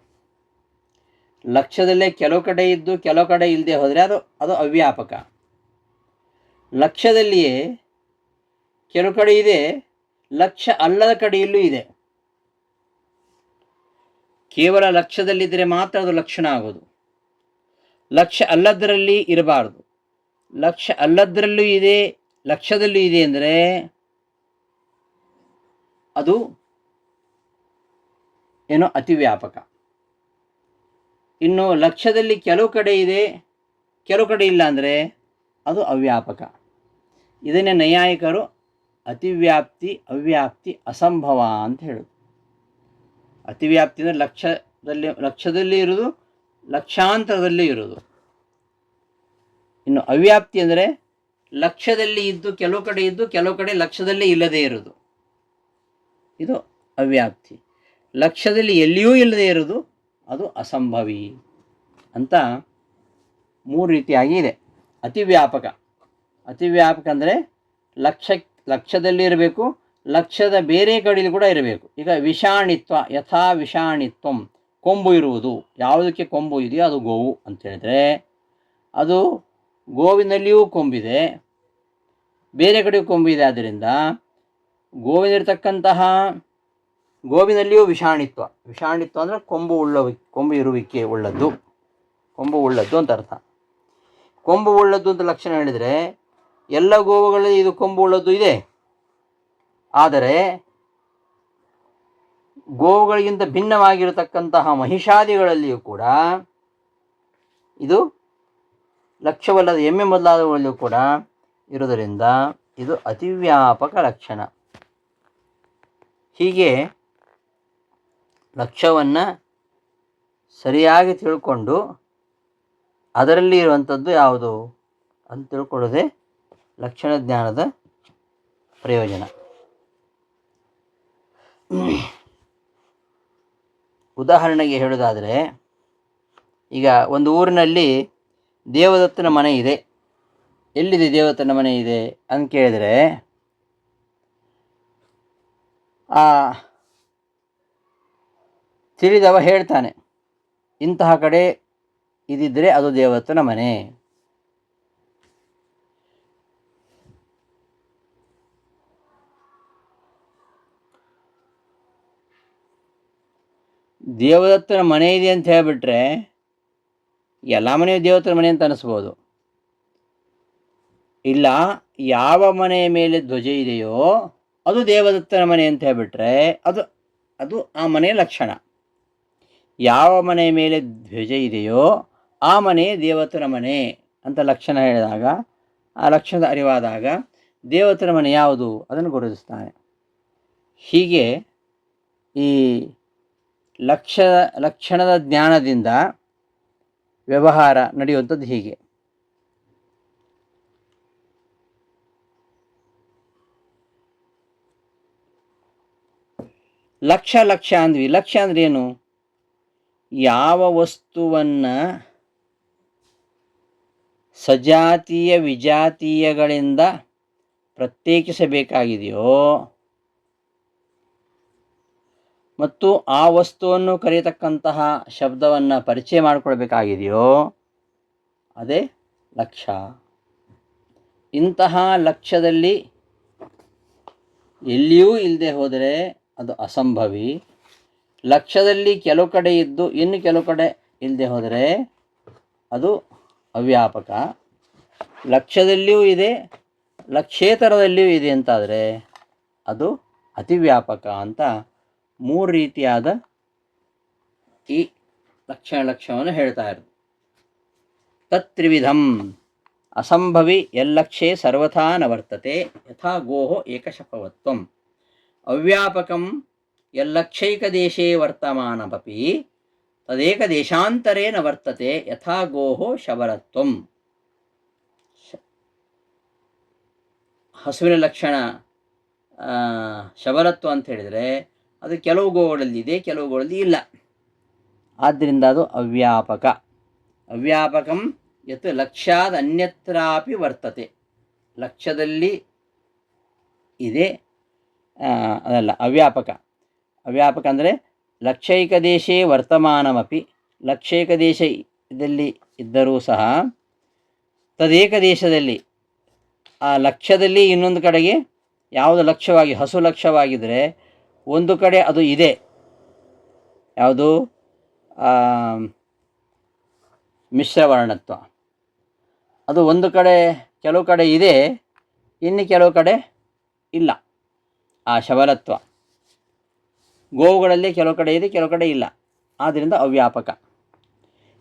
ಲಕ್ಷ್ಯದಲ್ಲೇ ಕೆಲವು ಕಡೆ ಇದ್ದು ಕೆಲವು ಕಡೆ ಇಲ್ಲದೆ ಹೋದರೆ ಅದು ಅವ್ಯಾಪಕ. ಲಕ್ಷ್ಯದಲ್ಲಿಯೇ ಕೆಲವು ಕಡೆ ಇದೆ, ಲಕ್ಷ್ಯ ಅಲ್ಲದ ಕಡೆಯಲ್ಲೂ ಇದೆ. ಕೇವಲ ಲಕ್ಷ್ಯದಲ್ಲಿದ್ದರೆ ಮಾತ್ರ ಅದು ಲಕ್ಷಣ ಆಗೋದು. ಲಕ್ಷ್ಯ ಅಲ್ಲದರಲ್ಲಿ ಇರಬಾರ್ದು. ಲಕ್ಷ್ಯ ಅಲ್ಲದರಲ್ಲೂ ಇದೆ, ಲಕ್ಷ್ಯದಲ್ಲೂ ಇದೆ ಅಂದರೆ ಅದು ಏನೋ ಅತಿವ್ಯಾಪಕ. ಇನ್ನು ಲಕ್ಷ್ಯದಲ್ಲಿ ಕೆಲವು ಕಡೆ ಇದೆ, ಕೆಲವು ಕಡೆ ಇಲ್ಲ ಅಂದರೆ ಅದು ಅವ್ಯಾಪಕ. ಇದನ್ನೇ ನೈಯಾಯಿಕರು ಅತಿವ್ಯಾಪ್ತಿ ಅವ್ಯಾಪ್ತಿ ಅಸಂಭವ ಅಂತ ಹೇಳೋದು. ಅತಿವ್ಯಾಪ್ತಿ ಅಂದರೆ ಲಕ್ಷ್ಯದಲ್ಲಿ ಇರೋದು, ಲಕ್ಷಾಂತರದಲ್ಲಿ ಇರೋದು. ಇನ್ನು ಅವ್ಯಾಪ್ತಿ ಅಂದರೆ ಲಕ್ಷ್ಯದಲ್ಲಿ ಇದ್ದು ಕೆಲವು ಕಡೆ ಇದ್ದು ಕೆಲವು ಕಡೆ ಲಕ್ಷ್ಯದಲ್ಲೇ ಇಲ್ಲದೇ ಇರೋದು. ಇದು ಅವ್ಯಾಪ್ತಿ. ಲಕ್ಷ್ಯದಲ್ಲಿ ಎಲ್ಲಿಯೂ ಇಲ್ಲದೇ ಇರೋದು ಅದು ಅಸಂಭವಿ ಅಂತ ಮೂರು ರೀತಿಯಾಗಿ ಇದೆ. ಅತಿವ್ಯಾಪಕ ಅಂದರೆ ಲಕ್ಷ್ಯದಲ್ಲಿ ಇರಬೇಕು, ಲಕ್ಷ್ಯದ ಬೇರೆ ಕಡೆಯಲ್ಲಿ ಕೂಡ ಇರಬೇಕು. ಈಗ ವಿಷಾಣಿತ್ವ, ಯಥಾ ವಿಷಾಣಿತ್ವಂ, ಕೊಂಬು ಇರುವುದು. ಯಾವುದಕ್ಕೆ ಕೊಂಬು ಇದೆಯೋ ಅದು ಗೋವು ಅಂತ ಹೇಳಿದರೆ ಅದು ಗೋವಿನಲ್ಲಿಯೂ ಕೊಂಬಿದೆ, ಬೇರೆ ಕಡೆಯೂ ಕೊಂಬಿದೆ. ಆದ್ದರಿಂದ ಗೋವಿನಲ್ಲಿಯೂ ವಿಷಾಣಿತ್ವ ಅಂದರೆ ಕೊಂಬು ಇರುವಿಕೆ ಉಳ್ಳದ್ದು, ಕೊಂಬು ಉಳ್ಳದ್ದು ಅಂತ ಅರ್ಥ. ಕೊಂಬು ಉಳ್ಳದ್ದು ಅಂತ ಲಕ್ಷಣ ಹೇಳಿದರೆ ಎಲ್ಲ ಗೋವುಗಳಲ್ಲಿ ಇದು ಕೊಂಬು ಉಳ್ಳದ್ದು ಇದೆ. ಆದರೆ ಗೋವುಗಳಿಗಿಂತ ಭಿನ್ನವಾಗಿರತಕ್ಕಂತಹ ಮಹಿಷಾದಿಗಳಲ್ಲಿಯೂ ಕೂಡ ಇದು ಲಕ್ಷ್ಯವಲ್ಲದ ಎಮ್ಮೆ ಮೊದಲಾದವುಗಳಲ್ಲಿಯೂ ಕೂಡ ಇರುವುದರಿಂದ ಇದು ಅತಿವ್ಯಾಪಕ ಲಕ್ಷಣ. ಹೀಗೆ ಲಕ್ಷ್ಯವನ್ನು ಸರಿಯಾಗಿ ತಿಳ್ಕೊಂಡು ಅದರಲ್ಲಿ ಇರುವಂಥದ್ದು ಯಾವುದು ಅಂತ ತಿಳ್ಕೊಳ್ಳೋದೇ ಲಕ್ಷಣ ಜ್ಞಾನದ ಪ್ರಯೋಜನ. ಉದಾಹರಣೆಗೆ ಹೇಳೋದಾದರೆ, ಈಗ ಒಂದು ಊರಿನಲ್ಲಿ ದೇವದತ್ತನ ಮನೆ ಇದೆ. ಎಲ್ಲಿದೆ ದೇವದತ್ತನ ಮನೆ ಇದೆ ಅಂತ ಕೇಳಿದರೆ ತಿಳಿದವ ಹೇಳ್ತಾನೆ, ಇಂತಹ ಕಡೆ ಇದಿದ್ದರೆ ಅದು ದೇವದತ್ತನ ಮನೆ. ದೇವದತ್ತನ ಮನೆ ಇದೆ ಅಂತ ಹೇಳಿಬಿಟ್ರೆ ಎಲ್ಲ ಮನೆಯು ದೇವದತ್ತನ ಮನೆ ಅಂತ ಅನಿಸ್ಬೋದು. ಇಲ್ಲ, ಯಾವ ಮನೆಯ ಮೇಲೆ ಧ್ವಜ ಇದೆಯೋ ಅದು ದೇವದತ್ತನ ಮನೆ ಅಂತ ಹೇಳಿಬಿಟ್ರೆ ಅದು ಆ ಮನೆಯ ಲಕ್ಷಣ. ಯಾವ ಮನೆಯ ಮೇಲೆ ಧ್ವಜ ಇದೆಯೋ ಆ ಮನೆ ದೇವದತ್ತನ ಮನೆ ಅಂತ ಲಕ್ಷಣ ಹೇಳಿದಾಗ, ಆ ಲಕ್ಷಣದ ಅರಿವಾದಾಗ ದೇವದತ್ತನ ಮನೆ ಯಾವುದು ಅದನ್ನು ಗುರುತಿಸ್ತಾನೆ. ಹೀಗೆ ಈ ಲಕ್ಷಣದ ಜ್ಞಾನದಿಂದ ವ್ಯವಹಾರ ನಡೆಯುವಂಥದ್ದು ಹೀಗೆ. ಲಕ್ಷ್ಯ ಅಂದ್ವಿ. ಲಕ್ಷ್ಯ ಅಂದ್ರೆ ಏನು? ಯಾವ ವಸ್ತುವನ್ನು ಸಜಾತೀಯ ವಿಜಾತೀಯಗಳಿಂದ ಪ್ರತ್ಯೇಕಿಸಬೇಕಾಗಿದೆಯೋ ಮತ್ತು ಆ ವಸ್ತುವನ್ನು ಕರೆಯತಕ್ಕಂತಹ ಶಬ್ದವನ್ನು ಪರಿಚಯ ಮಾಡಿಕೊಳ್ಬೇಕಾಗಿದೆಯೋ ಅದೇ ಲಕ್ಷ್ಯ. ಇಂತಹ ಲಕ್ಷ್ಯದಲ್ಲಿ ಎಲ್ಲಿಯೂ ಇಲ್ಲದೆ ಹೋದರೆ ಅದು ಅಸಂಭವಿ. ಲಕ್ಷ್ಯದಲ್ಲಿ ಕೆಲವು ಕಡೆ ಇದ್ದು ಇನ್ನು ಕೆಲವು ಕಡೆ ಇಲ್ಲದೆ ಹೋದರೆ ಅದು ಅವ್ಯಾಪಕ. ಲಕ್ಷ್ಯದಲ್ಲಿಯೂ ಇದೆ, ಲಕ್ಷ್ಯೇತರದಲ್ಲಿಯೂ ಇದೆ ಅಂತಾದರೆ ಅದು ಅತಿವ್ಯಾಪಕ ಅಂತ 3 ರೀತಿಯಾದ ಈ ಲಕ್ಷಣವನ್ನು ಹೇಳ್ತಾ ಇರೋದು. ತತ್ತ್ರಿವಿಧಂ ಅಸಂಭವಿ ಯಲ್ಲಕ್ಷೇ ಸರ್ವಥಾ ನ ವರ್ತತೆ ಯಥಾ ಗೋಃ ಏಕಶಪವತ್ವಂ. ಅವ್ಯಾಪಕಂ ಯಲ್ಲಕ್ಷೈಕದೇಶೇ ವರ್ತಮಾನಮಪಿ ತದೇಕದೇಶಾಂತರೇ ನ ವರ್ತತೆ ಯಥಾ ಗೋಃ ಶಬರತ್ವಂ. ಹಸುವಿನ ಲಕ್ಷಣ ಶಬರತ್ವ ಅಂತ ಹೇಳಿದರೆ ಅದು ಕೆಲವು ಗೋಗಳಲ್ಲಿ ಇದೆ, ಕೆಲವು ಗೋಗಳಲ್ಲಿ ಇಲ್ಲ. ಆದ್ದರಿಂದ ಅದು ಅವ್ಯಾಪಕ. ಅವ್ಯಾಪಕಂ ಯತ್ ಲಕ್ಷ್ಯಾದ್ ಅನ್ಯತ್ರಾಪಿ ವರ್ತತೆ. ಲಕ್ಷ್ಯದಲ್ಲಿ ಇದೆ, ಅದಲ್ಲ ಅವ್ಯಾಪಕ. ಅವ್ಯಾಪಕ ಅಂದರೆ ಲಕ್ಷೈಕ ದೇಶೇ ವರ್ತಮಾನಮಪಿ, ಲಕ್ಷೈಕ ದೇಶದಲ್ಲಿ ಇದ್ದರೂ ಸಹ ತದೇಕ ದೇಶದಲ್ಲಿ, ಆ ಲಕ್ಷ್ಯದಲ್ಲಿ ಇನ್ನೊಂದು ಕಡೆಗೆ ಯಾವುದು ಲಕ್ಷ್ಯವಾಗಿ, ಹಸು ಲಕ್ಷ್ಯವಾಗಿದ್ದರೆ ಒಂದು ಕಡೆ ಅದು ಇದೆ, ಯಾವುದು ಮಿಶ್ರವರ್ಣತ್ವ, ಅದು ಒಂದು ಕಡೆ ಕೆಲವು ಕಡೆ ಇದೆ, ಇನ್ನು ಕೆಲವು ಕಡೆ ಇಲ್ಲ. ಆ ಶಬರತ್ವ ಗೋವುಗಳಲ್ಲಿ ಕೆಲವು ಕಡೆ ಇದೆ, ಕೆಲವು ಕಡೆ ಇಲ್ಲ. ಆದ್ದರಿಂದ ಅವ್ಯಾಪಕ.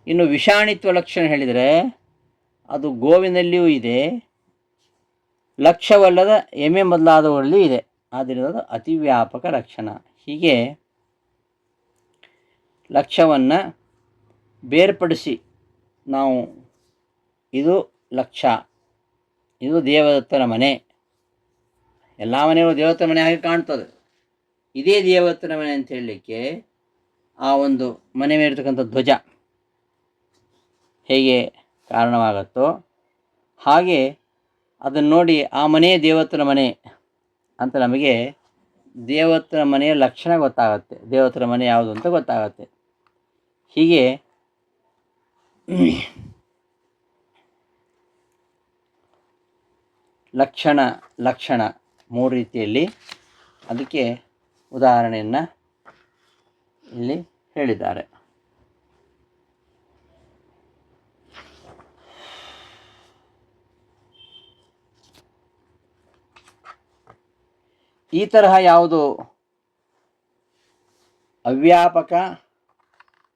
ಇನ್ನು ವಿಷಾಣಿತ್ವ ಲಕ್ಷಣ ಹೇಳಿದರೆ ಅದು ಗೋವಿನಲ್ಲಿಯೂ ಇದೆ, ಲಕ್ಷ್ಯವಲ್ಲದ ಎಮ್ಮೆ ಮೊದಲಾದವುಗಳಲ್ಲಿ ಇದೆ. ಆದ್ದರಿಂದ ಅದು ಅತಿವ್ಯಾಪಕ ಲಕ್ಷಣ. ಹೀಗೆ ಲಕ್ಷ್ಯವನ್ನು ಬೇರ್ಪಡಿಸಿ ನಾವು ಇದು ಲಕ್ಷ್ಯ, ಇದು ದೇವದತ್ತನ ಮನೆ, ಎಲ್ಲ ಮನೆಗಳು ದೇವದತ್ತನ ಮನೆ ಹಾಗೆ ಕಾಣ್ತದೆ, ಇದೇ ದೇವದತ್ತನ ಮನೆ ಅಂತ ಹೇಳಲಿಕ್ಕೆ ಆ ಒಂದು ಮನೆ ಮೇಲಿರ್ತಕ್ಕಂಥ ಧ್ವಜ ಹೇಗೆ ಕಾರಣವಾಗುತ್ತೋ ಹಾಗೆ ಅದನ್ನು ನೋಡಿ ಆ ಮನೆಯೇ ದೇವದತ್ತನ ಮನೆ ಅಂತ ನಮಗೆ ದೇವದತ್ತನ ಮನೆಯ ಲಕ್ಷಣ ಗೊತ್ತಾಗುತ್ತೆ, ದೇವದತ್ತನ ಮನೆ ಯಾವುದು ಅಂತ ಗೊತ್ತಾಗುತ್ತೆ. ಹೀಗೆ ಲಕ್ಷಣ 3 ರೀತಿಯಲ್ಲಿ, ಅದಕ್ಕೆ ಉದಾಹರಣೆಯನ್ನು ಇಲ್ಲಿ ಹೇಳಿದ್ದಾರೆ. ಈ ತರಹ ಯಾವುದು ಅವ್ಯಾಪಕ,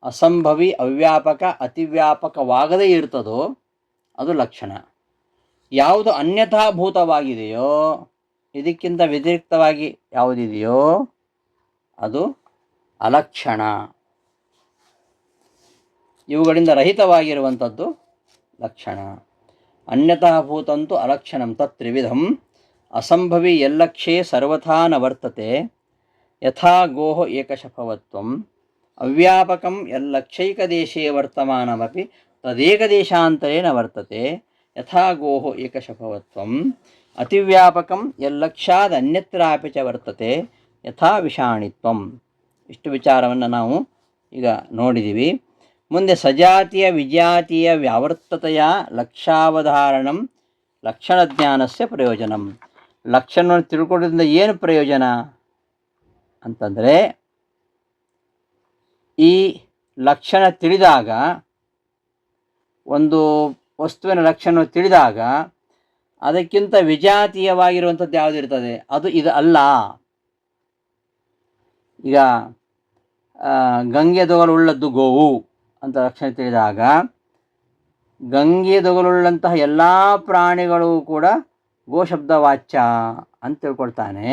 ಅಸಂಭವಿ, ಅವ್ಯಾಪಕ, ಅತಿವ್ಯಾಪಕವಾಗದೇ ಇರ್ತದೋ ಅದು ಲಕ್ಷಣ. ಯಾವುದು ಅನ್ಯಥಾಭೂತವಾಗಿದೆಯೋ, ಇದಕ್ಕಿಂತ ವ್ಯತಿರಿಕ್ತವಾಗಿ ಯಾವುದಿದೆಯೋ ಅದು ಅಲಕ್ಷಣ. ಇವುಗಳಿಂದ ರಹಿತವಾಗಿರುವಂಥದ್ದು ಲಕ್ಷಣ. ಅನ್ಯಥಾಭೂತಂತೂ ಅಲಕ್ಷಣಂ ತತ್ತ್ರಿವಿಧಂ ಅಸಂಭವಿ ಯಲ್ಲಕ್ಷೇ ಸರ್ವಥಾ ನ ವರ್ತತೆ ಯಥಾ ಗೋಃ ಏಕಶಪವತ್ವಂ. ಅವ್ಯಾಪಕಂ ಯಲ್ಲಕ್ಷೈಕದೇಶೇ ವರ್ತಮಾನಮಪಿ ತದೇಕದೇಶಾಂತರೇ ನ ವರ್ತತೆ ಯಥಾ ಗೋಃ ಏಕಶಪವತ್ವಂ. ಅತಿವ್ಯಾಪಕಂ ಯಲ್ಲಕ್ಷಾದ್ ಅನ್ಯತ್ರಾಪಿ ಚ ವರ್ತತೆ ಯಥಾ ವಿಷಾಣಿತ್ವಂ. ಇಷ್ಟು ವಿಚಾರವನ್ನು ನಾವು ಈಗ ನೋಡಿದ್ದೀವಿ. ಮುಂದೆ ಸಜಾತಿಯ ವಿಜಾತಿಯ ವ್ಯಾವರ್ತತೆಯ ಲಕ್ಷಾವಧಾರಣಂ ಲಕ್ಷಣಜ್ಞಾನಸ್ಯ ಪ್ರಯೋಜನಂ. ಲಕ್ಷಣವನ್ನು ತಿಳ್ಕೊಳ್ಳೋದ್ರಿಂದ ಏನು ಪ್ರಯೋಜನ ಅಂತಂದರೆ, ಈ ಲಕ್ಷಣ ತಿಳಿದಾಗ, ಒಂದು ವಸ್ತುವಿನ ಲಕ್ಷಣ ತಿಳಿದಾಗ ಅದಕ್ಕಿಂತ ವಿಜಾತೀಯವಾಗಿರುವಂಥದ್ದು ಯಾವುದಿರ್ತದೆ ಅದು ಇದು ಅಲ್ಲ. ಈಗ ಗಂಗೆ ದೊಗಲುಳ್ಳದ್ದು ಗೋವು ಅಂತ ಲಕ್ಷಣ ತಿಳಿದಾಗ ಗಂಗೆ ದೊಗಲುಳ್ಳಂತಹ ಎಲ್ಲ ಪ್ರಾಣಿಗಳು ಕೂಡ ಗೋಶಬ್ದ ವಾಚ್ಯ ಅಂತ ತಿಳ್ಕೊಳ್ತಾನೆ.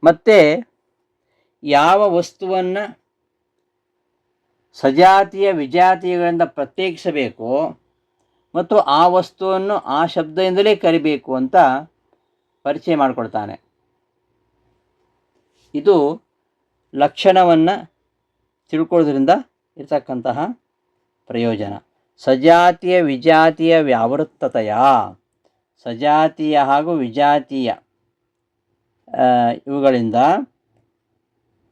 ಮತ್ತು ಯಾವ ವಸ್ತುವನ್ನು ಸಜಾತಿಯ ವಿಜಾತಿಯಗಳಿಂದ ಪ್ರತ್ಯೇಕಿಸಬೇಕು ಮತ್ತು ಆ ವಸ್ತುವನ್ನು ಆ ಶಬ್ದದಿಂದಲೇ ಕರಿಬೇಕು ಅಂತ ಪರಿಚಯ ಮಾಡಿಕೊಳ್ತಾನೆ. ಇದು ಲಕ್ಷಣವನ್ನು ತಿಳ್ಕೊಳ್ಳೋದ್ರಿಂದ ಇರತಕ್ಕಂತಹ ಪ್ರಯೋಜನ. ಸಜಾತಿಯ ವಿಜಾತಿಯ ವ್ಯಾವೃತ್ತತೆಯ, ಸಜಾತಿಯ ಹಾಗೂ ವಿಜಾತಿಯ ಇವುಗಳಿಂದ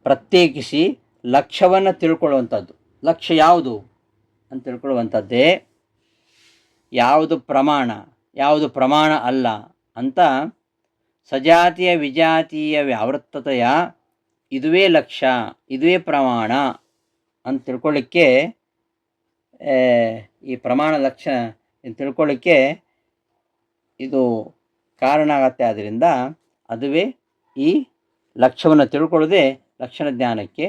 ಪ್ರತ್ಯೇಕಿಸಿ ಲಕ್ಷ್ಯವನ್ನು ತಿಳ್ಕೊಳ್ಳುವಂಥದ್ದು. ಲಕ್ಷ್ಯ ಯಾವುದು ಅಂತ ತಿಳ್ಕೊಳ್ಳುವಂಥದ್ದೇ ಯಾವುದು ಪ್ರಮಾಣ, ಯಾವುದು ಪ್ರಮಾಣ ಅಲ್ಲ ಅಂತ ಸಜಾತಿಯ ವಿಜಾತಿಯ ವ್ಯಾವೃತ್ತತೆಯ ಇದುವೇ ಲಕ್ಷ್ಯ, ಇದುವೇ ಪ್ರಮಾಣ ಅಂತ ತಿಳ್ಕೊಳ್ಳಿಕ್ಕೆ, ಈ ಪ್ರಮಾಣ ಲಕ್ಷ್ಯ ತಿಳ್ಕೊಳ್ಳಿಕ್ಕೆ ಇದು ಕಾರಣ ಆಗತ್ತೆ. ಆದ್ದರಿಂದ ಅದುವೇ ಈ ಲಕ್ಷ್ಯವನ್ನು ತಿಳ್ಕೊಳ್ಳೋದೇ ಲಕ್ಷಣ ಜ್ಞಾನಕ್ಕೆ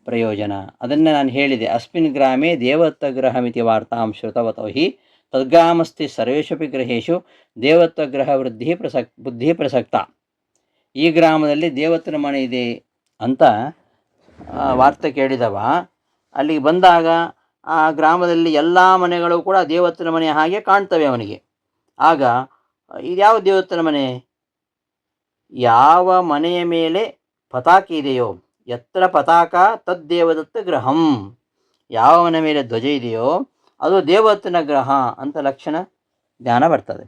ಪ್ರಯೋಜನ. ಅದನ್ನು ನಾನು ಹೇಳಿದೆ. ಅಸ್ಮಿನ್ ಗ್ರಾಮೇ ದೇವತ್ವಗ್ರಹಮಿತಿ ವಾರ್ತಾಂ ಶ್ರುತವತೋ ಹಿ ತದ್ಗ್ರಾಮಸ್ಥಿ ಸರ್ವೇಷಪಿ ಗ್ರಹೇಶು ದೇವತ್ವಗ್ರಹ ಬುದ್ಧಿ ಪ್ರಸಕ್ತ. ಈ ಗ್ರಾಮದಲ್ಲಿ ದೇವತ್ವನ ಮನೆ ಇದೆ ಅಂತ ವಾರ್ತೆ ಕೇಳಿದವ ಅಲ್ಲಿಗೆ ಬಂದಾಗ ಆ ಗ್ರಾಮದಲ್ಲಿ ಎಲ್ಲ ಮನೆಗಳು ಕೂಡ ದೇವತ್ವನ ಮನೆ ಹಾಗೆ ಕಾಣ್ತವೆ ಅವನಿಗೆ. ಆಗ ಇದ್ಯಾವ ದೇವತ್ವನ ಮನೆ? ಯಾವ ಮನೆಯ ಮೇಲೆ ಪತಾಕ ಇದೆಯೋ, ಎತ್ತರ ಪತಾಕ ತದ್ದೇವದತ್ತ ಗ್ರಹಂ, ಯಾವ ಮನೆ ಮೇಲೆ ಧ್ವಜ ಇದೆಯೋ ಅದು ದೇವತ್ವನ ಗ್ರಹ ಅಂತ ಜ್ಞಾನ ಬರ್ತದೆ.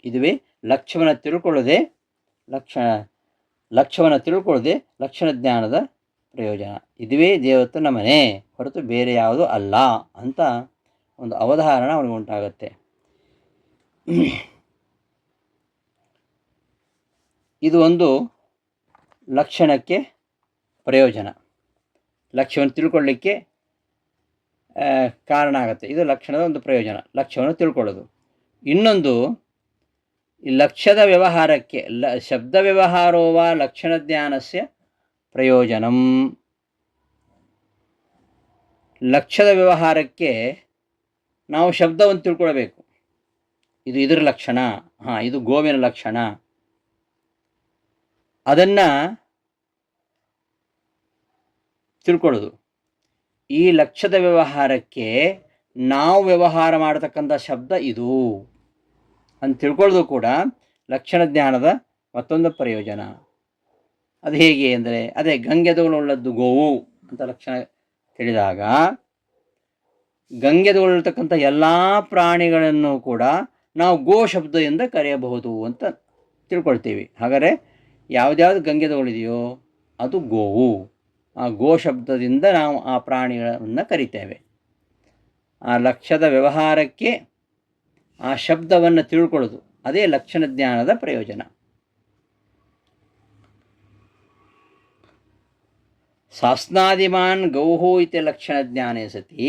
ಇದುವೇ ಲಕ್ಷ್ಯವನ್ನು ತಿಳ್ಕೊಳ್ಳೋದೆ ಲಕ್ಷಣ ಜ್ಞಾನದ ಪ್ರಯೋಜನ. ಇದುವೇ ದೇವತ್ವನ ಮನೆ, ಹೊರತು ಬೇರೆ ಯಾವುದು ಅಲ್ಲ ಅಂತ ಒಂದು ಅವಧಾರಣ ಅವನಿಗೆ ಉಂಟಾಗತ್ತೆ. ಇದು ಒಂದು ಲಕ್ಷಣಕ್ಕೆ ಪ್ರಯೋಜನ, ಲಕ್ಷ್ಯವನ್ನು ತಿಳ್ಕೊಳ್ಳಿಕ್ಕೆ ಕಾರಣ ಆಗುತ್ತೆ. ಇದು ಲಕ್ಷಣದ ಒಂದು ಪ್ರಯೋಜನ, ಲಕ್ಷ್ಯವನ್ನು ತಿಳ್ಕೊಳ್ಳೋದು. ಇನ್ನೊಂದು, ಈ ಲಕ್ಷ್ಯದ ವ್ಯವಹಾರಕ್ಕೆ ಶಬ್ದ ವ್ಯವಹಾರೋವ ಲಕ್ಷಣ ಜ್ಞಾನಸ್ಯ ಪ್ರಯೋಜನಂ. ಲಕ್ಷ್ಯದ ವ್ಯವಹಾರಕ್ಕೆ ನಾವು ಶಬ್ದವನ್ನು ತಿಳ್ಕೊಳ್ಬೇಕು. ಇದು ಇದರ ಲಕ್ಷಣ, ಇದು ಗೋವಿನ ಲಕ್ಷಣ, ಅದನ್ನು ತಿಳ್ಕೊಳ್ಳೋದು. ಈ ಲಕ್ಷ್ಯದ ವ್ಯವಹಾರಕ್ಕೆ ನಾವು ವ್ಯವಹಾರ ಮಾಡತಕ್ಕಂಥ ಶಬ್ದ ಇದು ಅಂತ ತಿಳ್ಕೊಳ್ಳೋದು ಕೂಡ ಲಕ್ಷಣ ಜ್ಞಾನದ ಮತ್ತೊಂದು ಪ್ರಯೋಜನ. ಅದು ಹೇಗೆ ಅಂದರೆ, ಅದೇ ಗಂಗೆದೊಳಳ್ಳದ್ದು ಗೋವು ಅಂತ ಲಕ್ಷಣ ತಿಳಿದಾಗ ಗಂಗೆದೊಳತಕ್ಕಂಥ ಎಲ್ಲ ಪ್ರಾಣಿಗಳನ್ನು ಕೂಡ ನಾವು ಗೋ ಶಬ್ದದಿಂದ ಕರೆಯಬಹುದು ಅಂತ ತಿಳ್ಕೊಳ್ತೀವಿ. ಹಾಗಾದರೆ ಯಾವುದ್ಯಾವುದು ಗಂಗೆದೊಳಿದೆಯೋ ಅದು ಗೋವು. ಆ ಗೋ ಶಬ್ದದಿಂದ ನಾವು ಆ ಪ್ರಾಣಿಗಳನ್ನು ಕರಿತೇವೆ. ಆ ಲಕ್ಷ್ಯದ ವ್ಯವಹಾರಕ್ಕೆ ಆ ಶಬ್ದವನ್ನು ತಿಳ್ಕೊಳ್ಳೋದು, ಅದೇ ಲಕ್ಷಣ ಜ್ಞಾನದ ಪ್ರಯೋಜನ. ಸಾಸ್ನಾದಿಮಾನ್ ಗೌಹು ಇತಿ ಲಕ್ಷಣ ಜ್ಞಾನೇ ಸತಿ,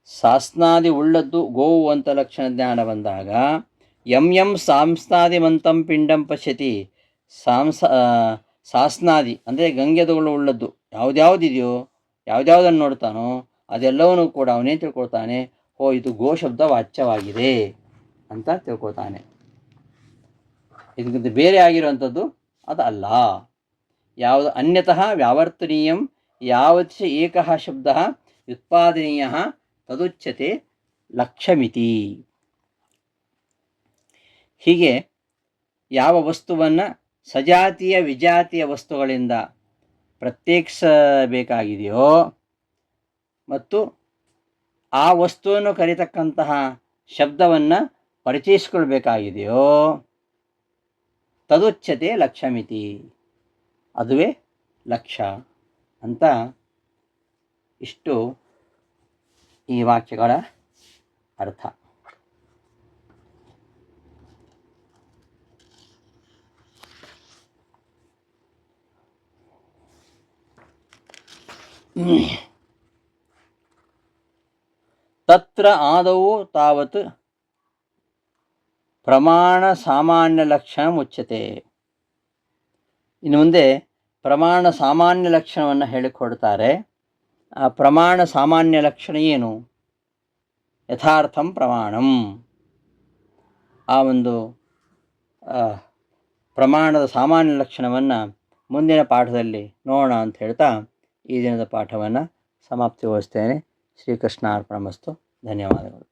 ಸಾಸ್ನಾದಿ ಉಳ್ಳದ್ದು ಗೋವು ಅಂತ ಲಕ್ಷಣ ಜ್ಞಾನ ಬಂದಾಗ ಯಂ ಸಾಂಸ್ನಾದಿಮಂತಂ ಪಿಂಡಂ ಪಶ್ಯತಿ, ಸಾಸ್ನಾದಿ ಅಂದರೆ ಗಂಗೆದಗಳು ಉಳ್ಳದ್ದು ಯಾವುದ್ಯಾವುದಿದೆಯೋ, ಯಾವುದ್ಯಾವುದನ್ನು ನೋಡ್ತಾನೋ ಅದೆಲ್ಲವನ್ನೂ ಕೂಡ ಅವನೇನು ತಿಳ್ಕೊಳ್ತಾನೆ, ಇದು ಗೋ ಶಬ್ದ ವಾಚ್ಯವಾಗಿದೆ ಅಂತ ತಿಳ್ಕೊಳ್ತಾನೆ. ಇದಕ್ಕಿಂತ ಬೇರೆ ಆಗಿರುವಂಥದ್ದು ಅದು ಅಲ್ಲ. ಯಾವುದು ಅನ್ಯತಃ ವ್ಯಾವರ್ತನೀಯಂ ಯಾವತ್ ಏಕಃ ಶಬ್ದ ವ್ಯುತ್ಪಾದನೀಯ ತದುಚ್ಯತೆ ಲಕ್ಷ್ಯಮಿತಿ. ಹೀಗೆ ಯಾವ ವಸ್ತುವನ್ನು ಸಜಾತಿಯ ವಿಜಾತಿಯ ವಸ್ತುಗಳಿಂದ ಪ್ರತ್ಯೇಕಿಸಬೇಕಾಗಿದೆಯೋ ಮತ್ತು ಆ ವಸ್ತುವನ್ನು ಕರೀತಕ್ಕಂತಹ ಶಬ್ದವನ್ನು ಪರಿಚಯಿಸಿಕೊಳ್ಬೇಕಾಗಿದೆಯೋ ತದುಚ್ಯತೆ ಲಕ್ಷ್ಯಮಿತಿ, ಅದುವೇ ಲಕ್ಷ್ಯ ಅಂತ. ಇಷ್ಟು ಈ ವಾಕ್ಯಗಳ ಅರ್ಥ. ತತ್ರ ಆದೌ ತಾವತ್ ಪ್ರಮಾಣ ಸಾಮಾನ್ಯ ಲಕ್ಷಣ ಮುಚ್ಯತೆ. ಇನ್ನು ಮುಂದೆ ಪ್ರಮಾಣ ಸಾಮಾನ್ಯ ಲಕ್ಷಣವನ್ನು ಹೇಳಿಕೊಡ್ತಾರೆ. ಆ ಪ್ರಮಾಣ ಸಾಮಾನ್ಯ ಲಕ್ಷಣ ಏನು? ಯಥಾರ್ಥಂ ಪ್ರಮಾಣಂ. ಆ ಒಂದು ಪ್ರಮಾಣದ ಸಾಮಾನ್ಯ ಲಕ್ಷಣವನ್ನು ಮುಂದಿನ ಪಾಠದಲ್ಲಿ ನೋಡೋಣ ಅಂತ ಹೇಳ್ತಾ ಈ ದಿನದ ಪಾಠವನ್ನು ಸಮಾಪ್ತಿಗೊಳಿಸ್ತೇನೆ. ಶ್ರೀಕೃಷ್ಣಾರ್ಪಣಮಸ್ತು. ಧನ್ಯವಾದಗಳು.